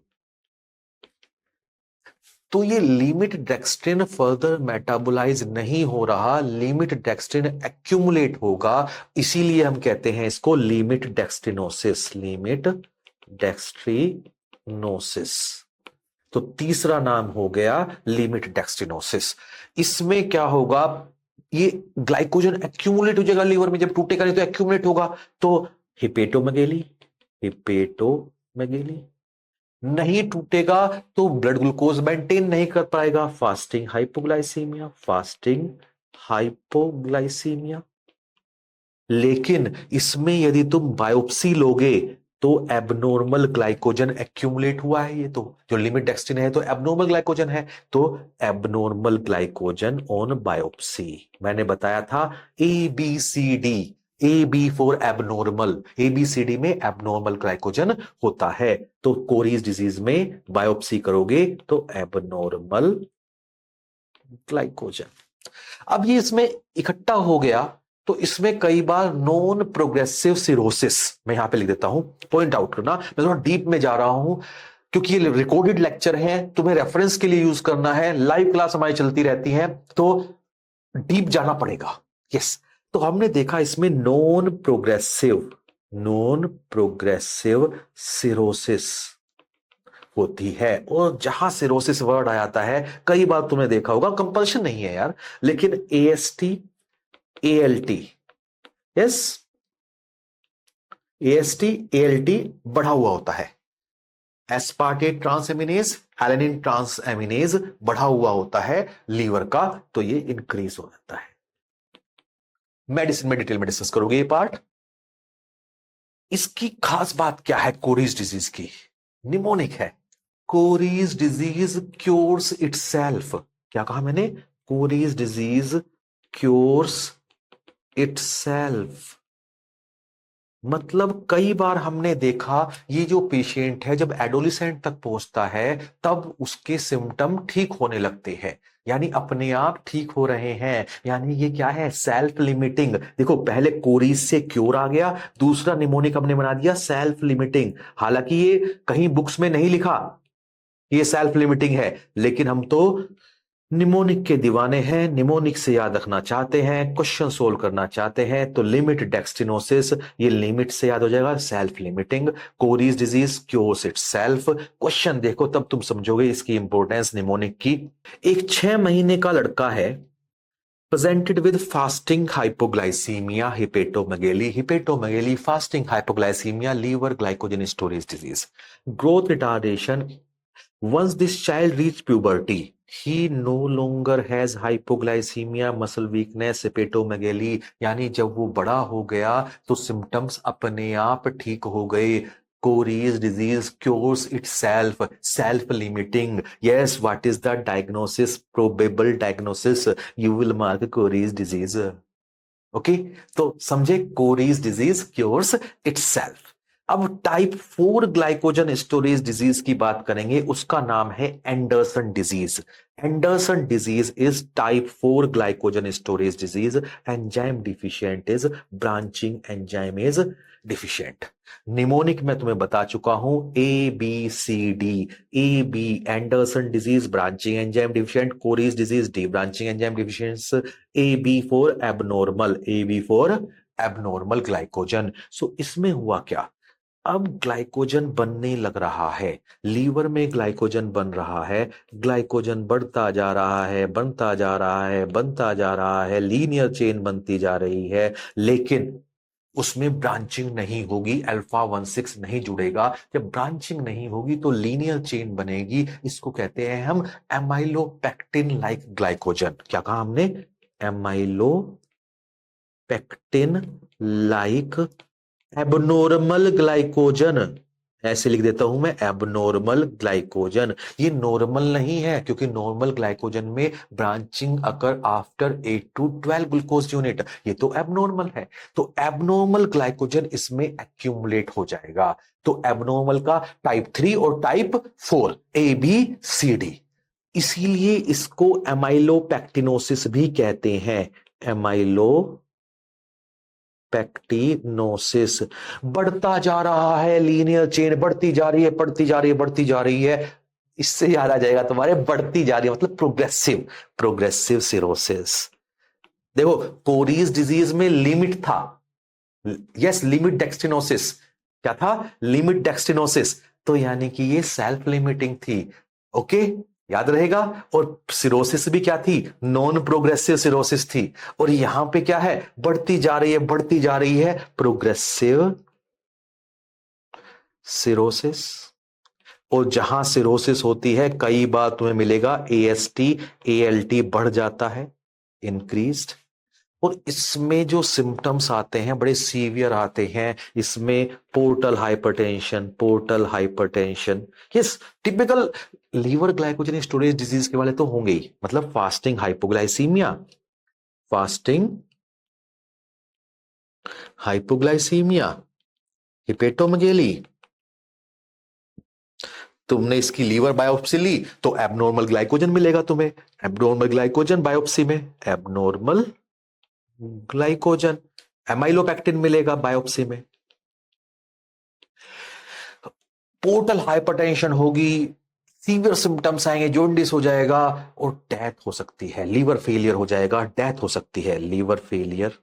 तो ये लिमिट डेक्स्ट्रिन फर्दर मेटाबोलाइज नहीं हो रहा, लिमिट डेक्स्ट्रिन एक्यूमुलेट होगा, इसीलिए हम कहते हैं इसको लिमिट डेक्स्ट्रिनोसिस, लिमिट डेक्स्ट्रिनोसिस। तो तीसरा नाम हो गया लिमिट डेक्स्ट्रिनोसिस। इसमें क्या होगा? ये ग्लाइकोजन एक्यूमुलेट हो जाएगा लीवर में, जब टूटेगा नहीं तो एक्यूमुलेट होगा, तो हिपेटोमेगेली, हिपेटोमेगेली नहीं टूटेगा तो ब्लड ग्लूकोज मेंटेन नहीं कर पाएगा, फास्टिंग हाइपोग्लाइसीमिया, फास्टिंग हाइपोग्लाइसीमिया। लेकिन इसमें यदि तुम बायोप्सी लोगे तो एबनॉर्मल ग्लाइकोजन एक्यूमुलेट हुआ है, ये तो जो लिमिट डेक्स्टिन है तो एबनॉर्मल ग्लाइकोजन है, तो एबनॉर्मल ग्लाइकोजन ऑन बायोप्सी। मैंने बताया था ABCD, A B for abnormal, ABCD में एबनॉर्मल ग्लाइकोजन होता है। तो कोरीज डिजीज में बायोप्सी करोगे तो एबनॉर्मल ग्लाइकोजन। अब ये इसमें इकट्ठा हो गया तो इसमें कई बार नॉन प्रोग्रेसिव सिरोसिस, मैं यहां पे लिख देता हूं, पॉइंट आउट करना, मैं थोड़ा डीप में जा रहा हूं क्योंकि ये रिकॉर्डेड लेक्चर है, तुम्हें रेफरेंस के लिए यूज करना है, लाइव क्लास हमारी चलती रहती है तो डीप जाना पड़ेगा। यस, तो हमने देखा इसमें नॉन प्रोग्रेसिव सिरोसिस होती है। और जहां सिरोसिस वर्ड आ जाता है, कई बार तुमने देखा होगा, कंपल्शन नहीं है यार, लेकिन AST ALT, yes, AST ALT बढ़ा हुआ होता है, एस्पार्टेट ट्रांसएमिनेज, एलेनिन ट्रांसएमिनेज बढ़ा हुआ होता है लीवर का, तो ये इंक्रीज हो जाता है। मेडिसिन में डिटेल में डिस्कस करोगे ये पार्ट। इसकी खास बात क्या है कोरीज डिजीज की? निमोनिक है। कोरीज डिजीज क्योर्स इटसेल्फ, क्या कहा मैंने? Cori's disease cures itself. मतलब कई बार हमने देखा ये जो पेशेंट है जब एडोलिसेंट तक पहुंचता है तब उसके सिम्टम ठीक होने लगते हैं, यानी अपने आप ठीक हो रहे हैं, यानी ये क्या है? Self limiting. देखो पहले कोरीज से क्योर आ गया, दूसरा निमोनिक हमने बना दिया सेल्फ लिमिटिंग। हालांकि ये कहीं बुक्स में नहीं लिखा ये सेल्फ लिमिटिंग है, लेकिन हम तो निमोनिक के दीवाने हैं, निमोनिक से याद रखना चाहते हैं, क्वेश्चन सोल्व करना चाहते हैं, तो लिमिट डेक्सटिनोसिस, ये लिमिट से याद हो जाएगा, self limiting. Cori's disease cures itself. Question देखो तब तुम समझोगे इसकी इंपॉर्टेंस निमोनिक की। एक 6 महीने का लड़का है, presented with fasting hypoglycaemia, hepatomegaly, fasting hypoglycaemia, liver glycogen storage disease, growth retardation. Once this child reached puberty, he no longer has hypoglycemia, muscle weakness, hepatomegaly, यानी जब वो बड़ा हो गया तो सिम्टम्स अपने आप ठीक हो गए। Cori's disease cures itself, self limiting. Yes, what is the diagnosis? Probable diagnosis, you will mark Cori's disease. Okay, तो समझे, कोरीज डिजीज क्योर्स इटसेल्फ। अब टाइप 4 ग्लाइकोजन स्टोरेज डिजीज की बात करेंगे, उसका नाम है Andersen disease. Andersen disease is type 4 glycogen storage disease, enzyme deficient is branching enzyme is deficient. Mnemonic में तुम्हें बता चुका हूं ABCD, AB Andersen disease branching enzyme deficient, Cori's disease debranching enzyme deficient, AB for abnormal, AB for abnormal glycogen. So इसमें हुआ क्या? अब glycogen बनने लग रहा है, लीवर में ग्लाइकोजन बन रहा है, ग्लाइकोजन बढ़ता जा रहा है, बनता जा रहा है, बनता जा रहा है, लीनियर चेन बनती जा रही है, लेकिन उसमें ब्रांचिंग नहीं होगी, अल्फा 16 नहीं जुड़ेगा। जब ब्रांचिंग नहीं होगी तो लीनियर चेन बनेगी, इसको कहते हैं हम एमाइलोपेक्टिन लाइक ग्लाइकोजन। क्या कहा हमने? एमाइलोपेक्टिन लाइक एबनॉर्मल ग्लाइकोजन, ऐसे लिख देता हूं मैं, एबनॉर्मल ग्लाइकोजन। ये नॉर्मल नहीं है क्योंकि नॉर्मल ग्लाइकोजन में branching occur after 8 to 12 glucose unit, ये तो एबनॉर्मल है। तो एबनॉर्मल ग्लाइकोजन इसमें एक्यूमुलेट हो जाएगा। तो एबनॉर्मल का टाइप 3 और टाइप 4, ABCD। इसीलिए इसको एमाइलोपेक्टिनोसिस भी कहते हैं, एमाइलो पैक्टिनोसिस। बढ़ता जा रहा है, लीनियर चेन बढ़ती जा रही है, बढ़ती जा रही है, बढ़ती जा रही है। इससे याद आ जाएगा तुम्हारे, बढ़ती जा रही है मतलब प्रोग्रेसिव सिरोसिस। देखो कोरीज डिजीज में लिमिट था, यस, लिमिट डेक्सटिनोसिस। क्या था? लिमिट डेक्सटिनोसिस। तो यानी कि ये सेल्फ लिमिटिंग थी। ओके, याद रहेगा। और सिरोसिस भी क्या थी? नॉन प्रोग्रेसिव सिरोसिस थी। और यहां पे क्या है? बढ़ती जा रही है, बढ़ती जा रही है, प्रोग्रेसिव सिरोसिस। और जहां सिरोसिस होती है कई बार तुम्हें मिलेगा AST ALT बढ़ जाता है, इंक्रीज्ड। और इसमें जो सिम्टम्स आते हैं बड़े सीवियर आते हैं। इसमें portal hypertension, yes, typical liver glycogen storage disease के वाले तो होंगे ही, मतलब fasting hypoglycaemia, fasting hypoglycaemia, hepatomegaly. तुमने इसकी लीवर बायोप्सी ली तो एबनॉर्मल ग्लाइकोजन मिलेगा तुम्हें, एबनॉर्मल ग्लाइकोजन बायोप्सी में, एबनॉर्मल ग्लाइकोजन, एमाइलोपेक्टिन मिलेगा बायोप्सी में। पोर्टल हाइपरटेंशन होगी, सीवियर सिम्टम्स आएंगे, जॉन्डिस हो जाएगा और डेथ हो सकती है, लीवर फेलियर हो जाएगा, डेथ हो सकती है, liver failure,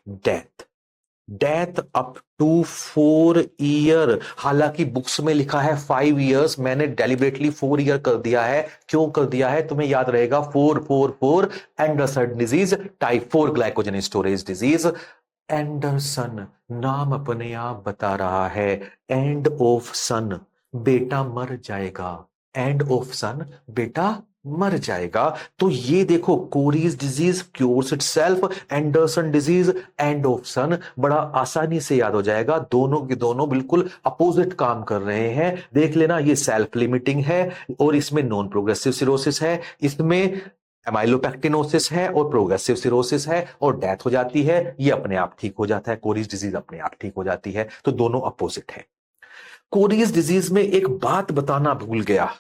death, death up to 4 year. हालांकि बुक्स में लिखा है 5 ईयर्स, मैंने डेलिबरेटली 4 ईयर कर दिया है। क्यों कर दिया है तुम्हें याद रहेगा, 444 Anderson disease, type 4 glycogen storage disease. Anderson नाम अपने आप बता रहा है, एंड ऑफ सन, बेटा मर जाएगा, एंड ऑफ सन, बेटा मर जाएगा। तो ये देखो, Cori's disease cures itself, Andersen disease, end of son, बड़ा आसानी से याद हो जाएगा। दोनों के दोनों बिल्कुल अपोजिट काम कर रहे हैं। देख लेना, ये सेल्फ लिमिटिंग है और इसमें नॉन प्रोग्रेसिव सिरोसिस है, इसमें एमाइलोपेक्टिनोसिस है और प्रोग्रेसिव सिरोसिस है और डेथ हो जाती है। ये अपने आप ठीक हो जाता है, कोरीज डिजीज अपने आप ठीक हो जाती है। तो दोनों अपोजिट है। कोरीज डिजीज में एक बात बताना भूल गया,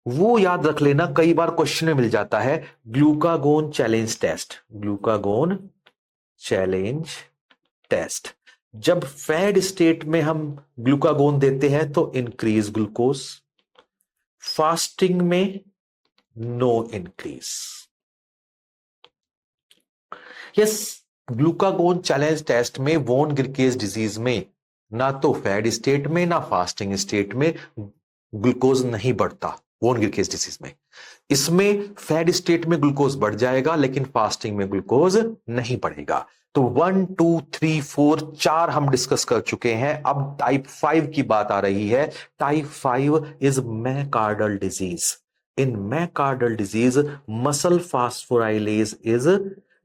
वो याद रख लेना, कई बार क्वेश्चन में मिल जाता है, glucagon challenge test, glucagon challenge test. जब फैड स्टेट में हम ग्लूकागोन देते हैं तो इंक्रीज ग्लूकोज, फास्टिंग में no increase. Yes, glucagon challenge test में वॉन गिरकेज डिजीज में ना तो फैड स्टेट में ना फास्टिंग स्टेट में ग्लूकोज नहीं बढ़ता, वॉन गिरकेज डिजीज में। इसमें फैड स्टेट में ग्लूकोज बढ़ जाएगा लेकिन फास्टिंग में ग्लूकोज नहीं बढ़ेगा। तो 1 2 3 4 4 हम डिस्कस कर चुके हैं। अब टाइप 5 की बात आ रही है। Type 5 is McArdle disease. In McArdle disease muscle phosphorylase is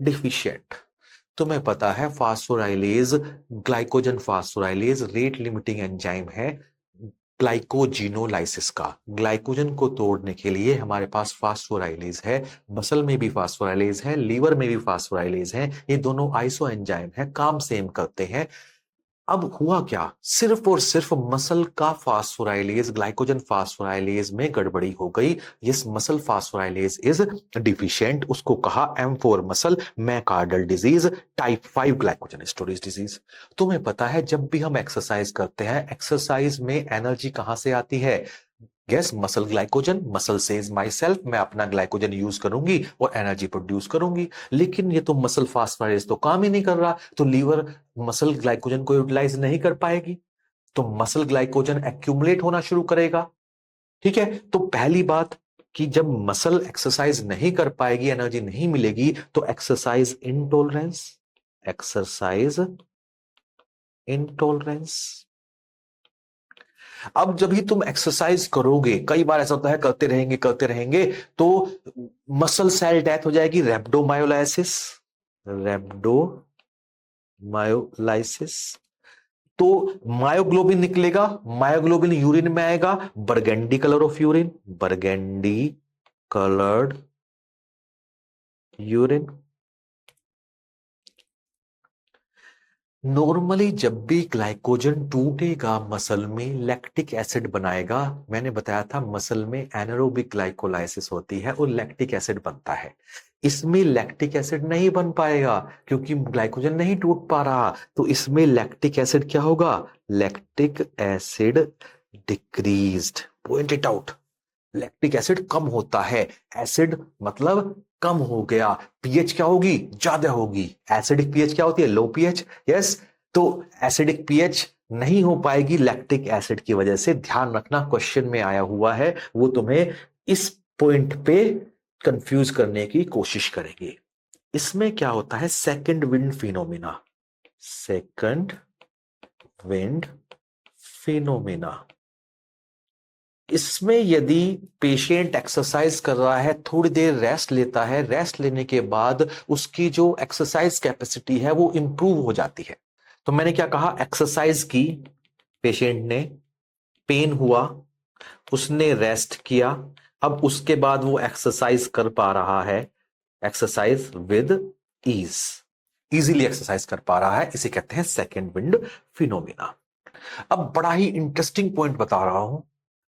deficient. तुम्हें पता है phosphorylase, glycogen phosphorylase rate limiting enzyme है ग्लाइकोजिनोलाइसिस का। ग्लाइकोजन को तोड़ने के लिए हमारे पास फास्फोराइलेज है, मसल में भी फास्फोराइलेज है, लीवर में भी फास्फोराइलेज है। ये दोनों आइसो एंजाइम है, काम सेम करते हैं। अब हुआ क्या, सिर्फ और सिर्फ मसल का फास्फोराइलेज, ग्लाइकोजन फास्फोराइलेज में गड़बड़ी हो गई। Yes, muscle phosphorylase is deficient, उसको कहा M4 muscle McArdle disease, type 5 glycogen storage disease. तुम्हें पता है जब भी हम एक्सरसाइज करते हैं, एक्सरसाइज में एनर्जी कहां से आती है, yes, muscle glycogen, muscle says my self, मैं अपना ग्लाइकोजन यूज करूंगी और एनर्जी प्रोड्यूस करूंगी। लेकिन ये तो मसल फास्फोराइलेज तो काम ही नहीं कर रहा, तो लीवर मसल ग्लाइकोजन को यूटिलाइज नहीं कर पाएगी, तो मसल ग्लाइकोजन एक्यूमुलेट होना शुरू करेगा। ठीक है, तो पहली बात कि जब मसल एक्सरसाइज नहीं कर पाएगी, एनर्जी नहीं मिलेगी, तो एक्सरसाइज इंटॉलरेंस, एक्सरसाइज इंटॉलरेंस। अब जब ही तुम एक्सरसाइज करोगे, कई बार ऐसा होता है करते रहेंगे तो मसल सेल डेथ हो जाएगी, रेप्डोमायोलाइसिस, रेप्डोमायोलाइसिस। तो मायोग्लोबिन निकलेगा, मायोग्लोबिन यूरिन में आएगा, burgundy colour of urine, burgundy coloured urine. Normally जब भी ग्लाइकोजन टूटेगा मसल में, लैक्टिक एसिड बनाएगा। मैंने बताया था मसल में एनारोबिक ग्लाइकोलाइसिस होती है और लैक्टिक एसिड बनता है। इसमें लैक्टिक एसिड नहीं बन पाएगा क्योंकि ग्लाइकोजन नहीं टूट पा रहा, तो इसमें लैक्टिक एसिड क्या होगा, lactic acid decreased. Point it out, lactic acid कम होता है, एसिड मतलब कम हो गया। पीएच क्या होगी, ज्यादा होगी। एसिडिक पीएच क्या होती है, लो पीएच। यस, तो एसिडिक पीएच नहीं हो पाएगी लैक्टिक एसिड की वजह से। ध्यान रखना, क्वेश्चन में आया हुआ है, वो तुम्हें इस पॉइंट पे कंफ्यूज करने की कोशिश करेंगे। इसमें क्या होता है, second wind phenomena, second wind phenomena. इसमें यदि पेशेंट एक्सरसाइज कर रहा है, थोड़ी देर रेस्ट लेता है, रेस्ट लेने के बाद उसकी जो एक्सरसाइज कैपेसिटी है वो इंप्रूव हो जाती है। तो मैंने क्या कहा, एक्सरसाइज की, पेशेंट ने, पेन हुआ, उसने रेस्ट किया, अब उसके बाद वो एक्सरसाइज कर पा रहा है, exercise with ease, easily exercise कर पा रहा है, इसे कहते हैं सेकेंड विंड फिनोमिना। अब बड़ा ही इंटरेस्टिंग पॉइंट बता रहा हूं।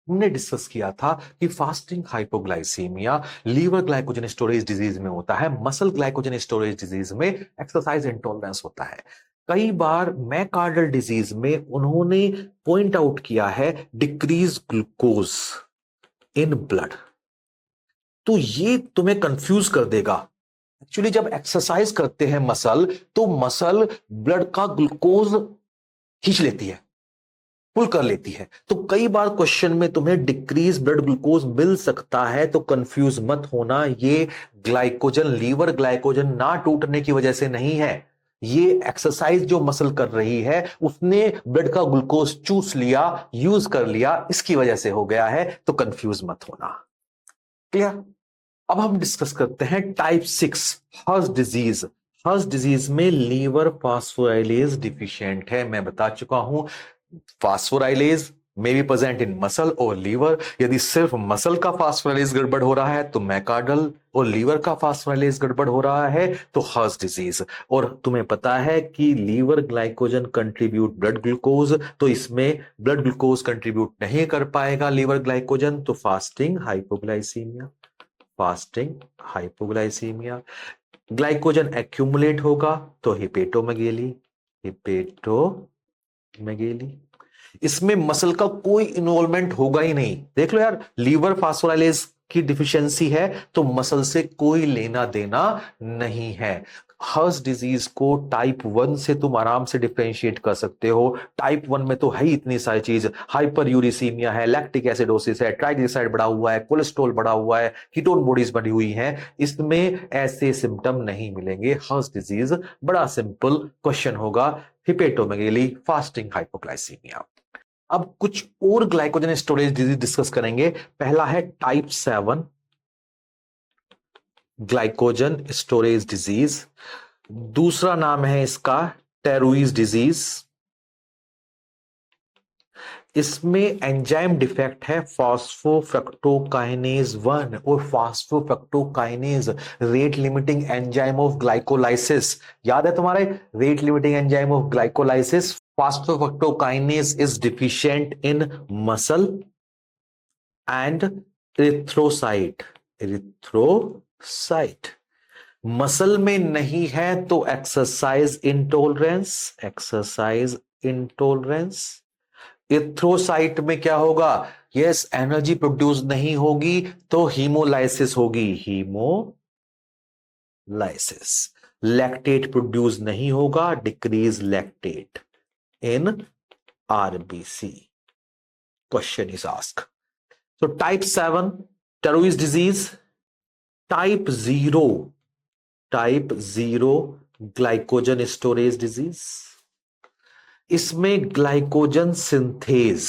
हमने डिस्कस किया था कि fasting hypoglycaemia liver glycogen storage disease में होता है, मसल ग्लाइकोजन स्टोरेज डिजीज में एक्सरसाइज इंटॉलरेंस होता है। कई बार मैकार्डल डिजीज में उन्होंने पॉइंट आउट किया है डिक्रीज ग्लूकोज इन ब्लड। तो ये तुम्हें कंफ्यूज कर देगा। एक्चुअली जब एक्सरसाइज करते हैं मसल, तो मसल ब्लड का ग्लूकोज खींच लेती है, पुल कर लेती है। तो कई बार क्वेश्चन में तुम्हें डिक्रीज ब्लड ग्लूकोज मिल सकता है, तो कंफ्यूज मत होना, ये ग्लाइकोजन, लीवर ग्लाइकोजन ना टूटने की वजह से नहीं है, ये एक्सरसाइज जो मसल कर रही है उसने ब्लड का ग्लूकोज चूस लिया, यूज कर लिया, इसकी वजह से हो गया है, तो कंफ्यूज मत होना। क्लियर? अब हम डिस्कस करते हैं type 6 Hers disease. Hers disease में लीवर फास्फोराइलेज डिफिशिएंट है। मैं बता चुका हूं, phosphorylase may be present in muscle और लीवर। यदि सिर्फ मसल का फास्फोराइलेज गड़बड़ हो रहा है तो मैकार्डल, और लीवर का फास्फोराइलेज गड़बड़ हो रहा है तो हर्श डिजीज। और तुम्हें पता है कि liver glycogen contribute blood glucose, तो इसमें ब्लड ग्लूकोज कंट्रीब्यूट नहीं कर पाएगा लीवर ग्लाइकोजन, तो fasting hypoglycaemia, fasting hypoglycaemia. Glycogen accumulate होगा तो हिपेटोमेगेली, हिपेटोमेगेली। इसमें मसल का कोई इन्वॉल्वमेंट होगा ही नहीं। देख लो यार, लीवर फास्फोराइलेज की डिफिशियंसी है तो मसल से कोई लेना देना नहीं है। हर्श डिजीज को टाइप 1 से तुम आराम से डिफरेंशिएट कर सकते हो। टाइप 1 में तो है ही इतनी सारी चीज, हाइपर यूरिसीमिया है, लैक्टिक एसिडोसिस है, ट्राइग्लिसराइड बढ़ा हुआ है, कोलेस्ट्रॉल बढ़ा हुआ है, कीटोन बॉडीज बनी हुई हैं। इसमें ऐसे सिम्टम नहीं मिलेंगे। हर्श डिजीज बड़ा सिंपल क्वेश्चन होगा, हिपेटोमेगेली, फास्टिंग हाइपोग्लाइसीमिया। अब कुछ और ग्लाइकोजन स्टोरेज डिजीज डिस्कस करेंगे। पहला है टाइप 7 ग्लाइकोजन स्टोरेज डिजीज, दूसरा नाम है इसका टेरुइज डिजीज। इसमें एंजाइम डिफेक्ट है फॉस्फोफ्रक्टोकाइनेज 1 और फॉस्फोफ्रक्टोकाइनेज, rate limiting enzyme of glycolysis. याद है तुम्हारे, rate limiting enzyme of glycolysis, फॉस्फोफ्रक्टोकाइनेज is deficient in muscle and erythrocyte, erythrocyte. Muscle में नहीं है तो एक्सरसाइज इंटॉलरेंस, एक्सरसाइज इंटॉलरेंस। इथ्रोसाइट में क्या होगा, यस, एनर्जी प्रोड्यूस नहीं होगी तो हीमोलाइसिस होगी, हीमोलाइसिस। लैक्टेट प्रोड्यूस नहीं होगा, decrease lactate in RBC. Question is asked. So type 7 Terrois disease, type 0 glycogen storage disease. इसमें ग्लाइकोजन सिंथेज,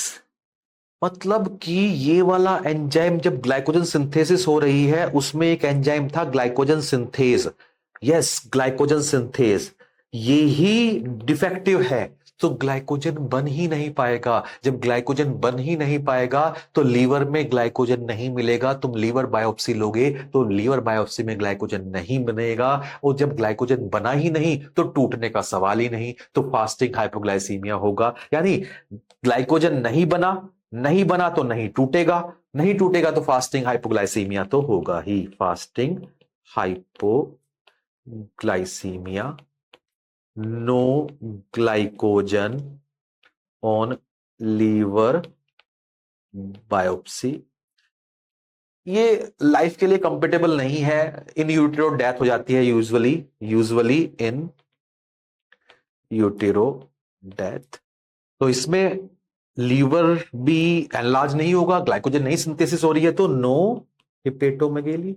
मतलब कि ये वाला एंजाइम जब ग्लाइकोजन सिंथेसिस हो रही है, उसमें एक एंजाइम था glycogen synthase, yes glycogen synthase, ये ही डिफेक्टिव है तो ग्लाइकोजन बन ही नहीं पाएगा। जब ग्लाइकोजन बन ही नहीं पाएगा तो लीवर में ग्लाइकोजन नहीं मिलेगा। तुम लीवर बायोप्सी लोगे तो लीवर बायोप्सी में ग्लाइकोजन नहीं बनेगा, और जब ग्लाइकोजन बना ही नहीं तो टूटने का सवाल ही नहीं, तो फास्टिंग हाइपोग्लाइसीमिया होगा। यानी ग्लाइकोजन नहीं बना, नहीं बना तो नहीं टूटेगा, नहीं टूटेगा तो फास्टिंग हाइपोग्लाइसीमिया तो होगा ही। Fasting hypoglycaemia, no glycogen on liver biopsy. ये लाइफ के लिए कंपेटेबल नहीं है, इन यूटेरो डेथ हो जाती है यूजुअली इन यूटेरो डेथ। तो इसमें लीवर भी एनलार्ज नहीं होगा, ग्लाइकोजन नहीं सिंथेसिस हो रही है, तो नो हिपेटोमेगेली।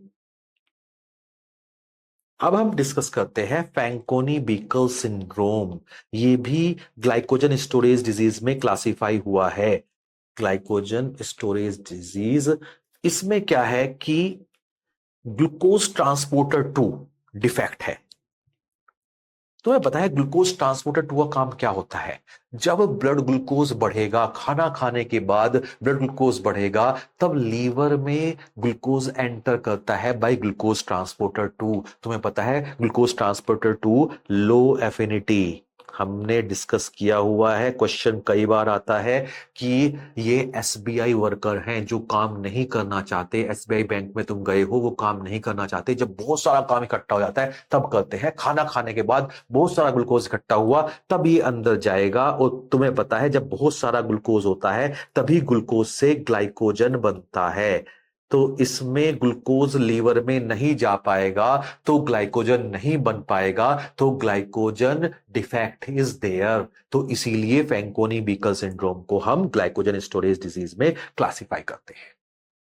अब हम डिस्कस करते हैं फैंकोनी बीकल सिंड्रोम। ये भी ग्लाइकोजन स्टोरेज डिजीज में क्लासिफाई हुआ है। ग्लाइकोजन स्टोरेज डिजीज, इसमें क्या है कि ग्लूकोज ट्रांसपोर्टर 2 डिफेक्ट है। तुम्हें पता है ग्लूकोज ट्रांसपोर्टर 2 का काम क्या होता है? जब ब्लड ग्लूकोज बढ़ेगा, खाना खाने के बाद ब्लड ग्लूकोज बढ़ेगा, तब लीवर में ग्लूकोज एंटर करता है बाय ग्लूकोज ट्रांसपोर्टर 2। तुम्हें पता है ग्लूकोज ट्रांसपोर्टर 2 लो एफिनिटी, हमने डिस्कस किया हुआ है, क्वेश्चन कई बार आता है कि ये एसबीआई वर्कर हैं जो काम नहीं करना चाहते। एसबीआई बैंक में तुम गए हो, वो काम नहीं करना चाहते, जब बहुत सारा काम इकट्ठा हो जाता है तब करते हैं। खाना खाने के बाद बहुत सारा ग्लूकोज इकट्ठा हुआ तब ये अंदर जाएगा, और तुम्हें पता है जब बहुत सारा ग्लूकोज होता है तभी ग्लूकोज से ग्लाइकोजन बनता है। तो इसमें ग्लूकोज लीवर में नहीं जा पाएगा तो ग्लाइकोजन नहीं बन पाएगा, तो ग्लाइकोजन डिफेक्ट इज देयर। तो इसीलिए फैंकोनी बीकल सिंड्रोम को हम ग्लाइकोजन स्टोरेज डिजीज में क्लासिफाई करते हैं।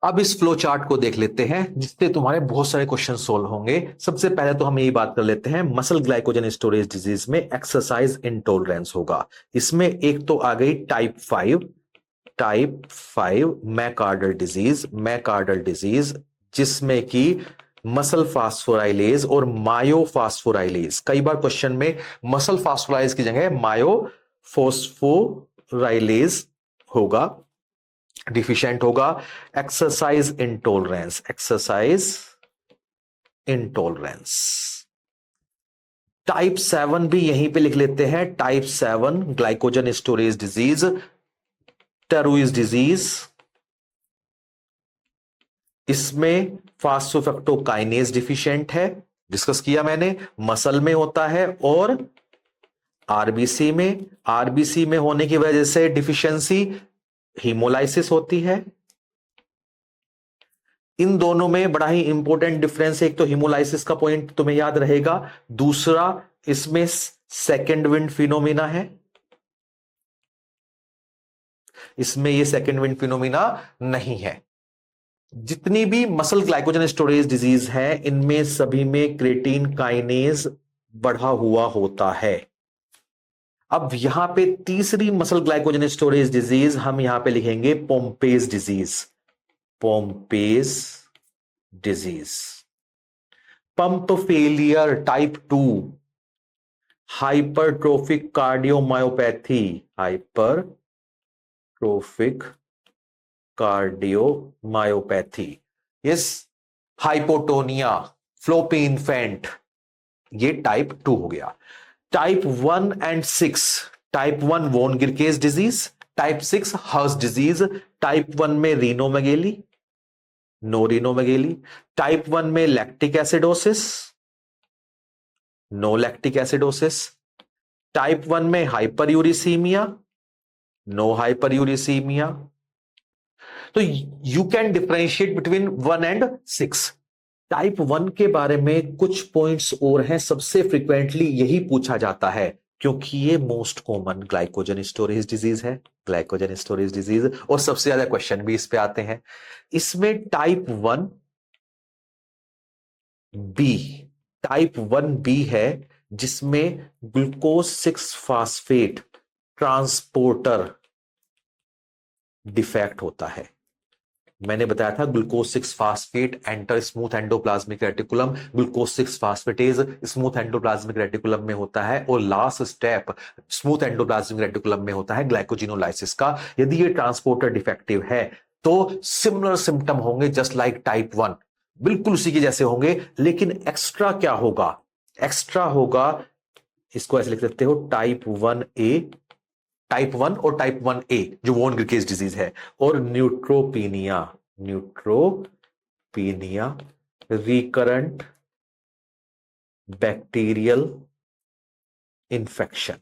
अब इस फ्लो चार्ट को देख लेते हैं जिससे तुम्हारे बहुत सारे क्वेश्चन सोल्व होंगे। सबसे पहले तो हम यही बात कर लेते हैं, मसल ग्लाइकोजन स्टोरेज डिजीज में एक्सरसाइज इंटॉलरेंस होगा। इसमें एक तो आ गई टाइप 5 मैकार्डल डिजीज, जिसमें कि मसल फास्फोराइलेज और मायोफास्फोराइलेज, कई बार क्वेश्चन में मसल फास्फोराइलेज की जगह मायोफॉस्फोराइलेज होगा, डिफिशिएंट होगा। एक्सरसाइज इंटॉलरेंस टाइप 7 भी यहीं पे लिख लेते हैं, type 7 glycogen storage disease, Tarui's disease, इसमें फास्फोफैक्टोकाइनेज डिफिशिएंट है, डिस्कस किया मैंने, मसल में होता है और आरबीसी में होने की वजह से डिफिशियंसी हीमोलाइसिस होती है। इन दोनों में बड़ा ही इंपॉर्टेंट डिफरेंस है, एक तो हीमोलाइसिस का पॉइंट तुम्हें याद रहेगा, दूसरा इसमें सेकेंड विंड फिनोमिना है, इसमें ये सेकेंड विंड फिनोमिना नहीं है। जितनी भी मसल ग्लाइकोजन स्टोरेज डिजीज है इनमें सभी में क्रेटीन काइनेज बढ़ा हुआ होता है। अब यहां पे तीसरी मसल ग्लाइकोजन स्टोरेज डिजीज हम यहां पे लिखेंगे Pompe's disease. Pump failure type 2, hypertrophic cardiomyopathy, yes, hypotonia, floppy infant, ये टाइप 2 हो गया। Type 1 and 6, type 1 von Gierke's disease, type 6 Hers disease. Type 1 में रीनोमेगेली, नो रीनोमेगेली। टाइप 1 में lactic acidosis, no lactic acidosis. Type 1 में hyperuricaemia, no hyperuricaemia. तो you can differentiate between 1 and 6। Type 1 के बारे में कुछ पॉइंट्स और हैं, सबसे फ्रीक्वेंटली यही पूछा जाता है क्योंकि ये most common glycogen storage disease है, ग्लाइकोजन स्टोरेज डिजीज, और सबसे ज्यादा क्वेश्चन भी इस पे आते हैं। इसमें टाइप 1 बी है जिसमें ग्लूकोज 6 फास्फेट ट्रांसपोर्टर डिफेक्ट होता है। मैंने बताया था glucose 6 phosphate enter smooth endoplasmic reticulum, glucose 6 phosphatase smooth endoplasmic reticulum में होता है, और last step smooth endoplasmic reticulum में होता है ग्लाइकोजिनोलाइसिस का। यदि ये ट्रांसपोर्टर डिफेक्टिव है तो सिमिलर सिम्टम होंगे जस्ट लाइक टाइप 1, बिल्कुल उसी के जैसे होंगे, लेकिन एक्स्ट्रा क्या होगा? एक्स्ट्रा होगा, इसको ऐसे लिख सकते हो, टाइप 1 और टाइप 1A जो वॉन गिरकेज डिजीज है, और न्यूट्रोपीनिया, रिकरेंट बैक्टीरियल इन्फेक्शन।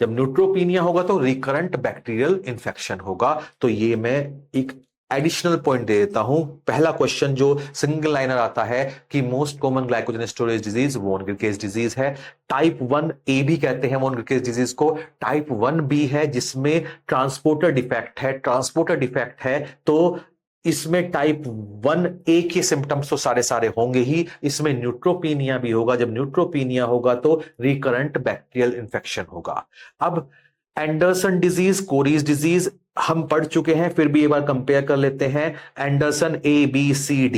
जब न्यूट्रोपीनिया होगा तो रिकरेंट बैक्टीरियल इन्फेक्शन होगा। तो ये मैं एक एडिशनल पॉइंट दे देता हूं। पहला क्वेश्चन जो सिंगल लाइनर आता है कि most common glycogen storage disease von Gierke's disease है। टाइप 1A भी कहते हैं वॉन गिरकेज डिजीज को। टाइप 1B है जिसमें ट्रांसपोर्टर डिफेक्ट है तो इसमें टाइप 1A के सिम्टम्स तो सारे होंगे ही, इसमें न्यूट्रोपीनिया भी होगा। जब न्यूट्रोपीनिया होगा तो रिकरेंट बैक्टीरियल इन्फेक्शन होगा। अब एंडरसन डिजीज, कोरीज डिजीज, हम पढ़ चुके हैं, फिर भी एक बार कंपेयर कर लेते हैं। Andersen ABCD,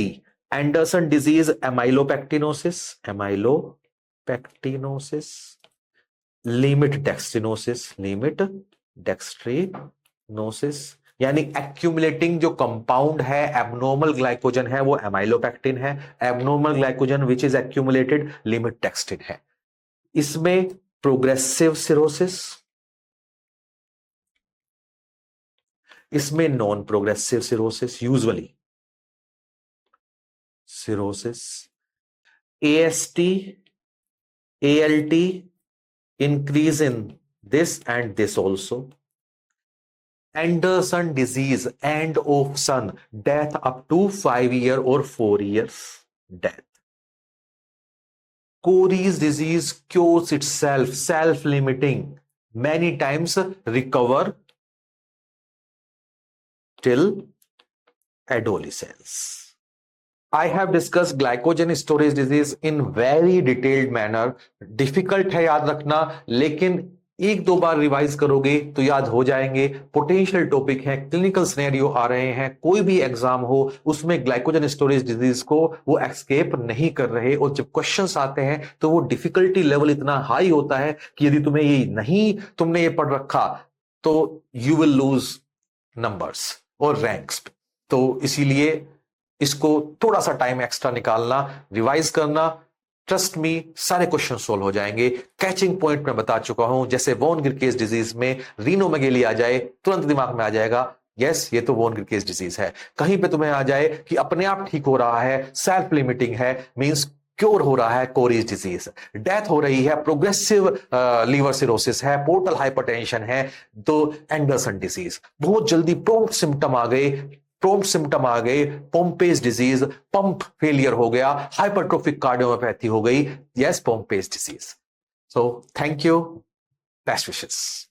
Andersen disease amylopectinosis, amylopectinosis, limit dextrinosis, यानी एक्यूमुलेटिंग जो कंपाउंड है, एबनॉर्मल ग्लाइकोजन है, वो एमाइलोपेक्टिन है। Abnormal glycogen which is accumulated limit dextrin है। इसमें प्रोग्रेसिव सिरोसिस, इसमें non progressive cirrhosis, usually cirrhosis, AST, ALT increase in this and this also. Anderson disease, end of son, death up to 5 year or 4 years death. Cory's disease cures itself, self-limiting, many times recover till adolescence. I have discussed glycogen storage disease in very detailed manner. Difficult है याद रखना, लेकिन एक दो बार revise करोगे तो याद हो जाएंगे। पोटेंशियल टॉपिक है, क्लिनिकल सिनेरियो आ रहे हैं, कोई भी एग्जाम हो उसमें ग्लाइकोजन स्टोरेज डिजीज को वो एस्केप नहीं कर रहे, और जब क्वेश्चंस आते हैं तो वो डिफिकल्टी लेवल इतना हाई होता है कि यदि तुम्हें ये नहीं तुमने ये पढ़ रखा तो यू विल लूज नंबर्स और रैंक्स। तो इसीलिए इसको थोड़ा सा टाइम एक्स्ट्रा निकालना, रिवाइज करना, ट्रस्ट मी सारे क्वेश्चन सोल्व हो जाएंगे। कैचिंग पॉइंट मैं बता चुका हूं, जैसे वॉन गिरकेस डिजीज में रीनोमेगेली आ जाए तुरंत दिमाग में आ जाएगा यस ये तो वॉन गिरकेस डिजीज है। कहीं पे तुम्हें आ जाए कि अपने आप ठीक हो रहा है, सेल्फ लिमिटिंग है, मींस क्योर हो रहा है कोरीज डिजीज, डेथ हो रही है, प्रोग्रेसिव लीवर सिरोसिस है, पोर्टल हाइपरटेंशन है, तो एंडरसन डिजीज। बहुत जल्दी प्रॉम्प्ट सिम्टम आ गए, पोम्पेज डिजीज, पंप फेलियर हो गया, हाइपरट्रोफिक कार्डियोपैथी हो गई, yes Pompe's disease. So thank you, best wishes.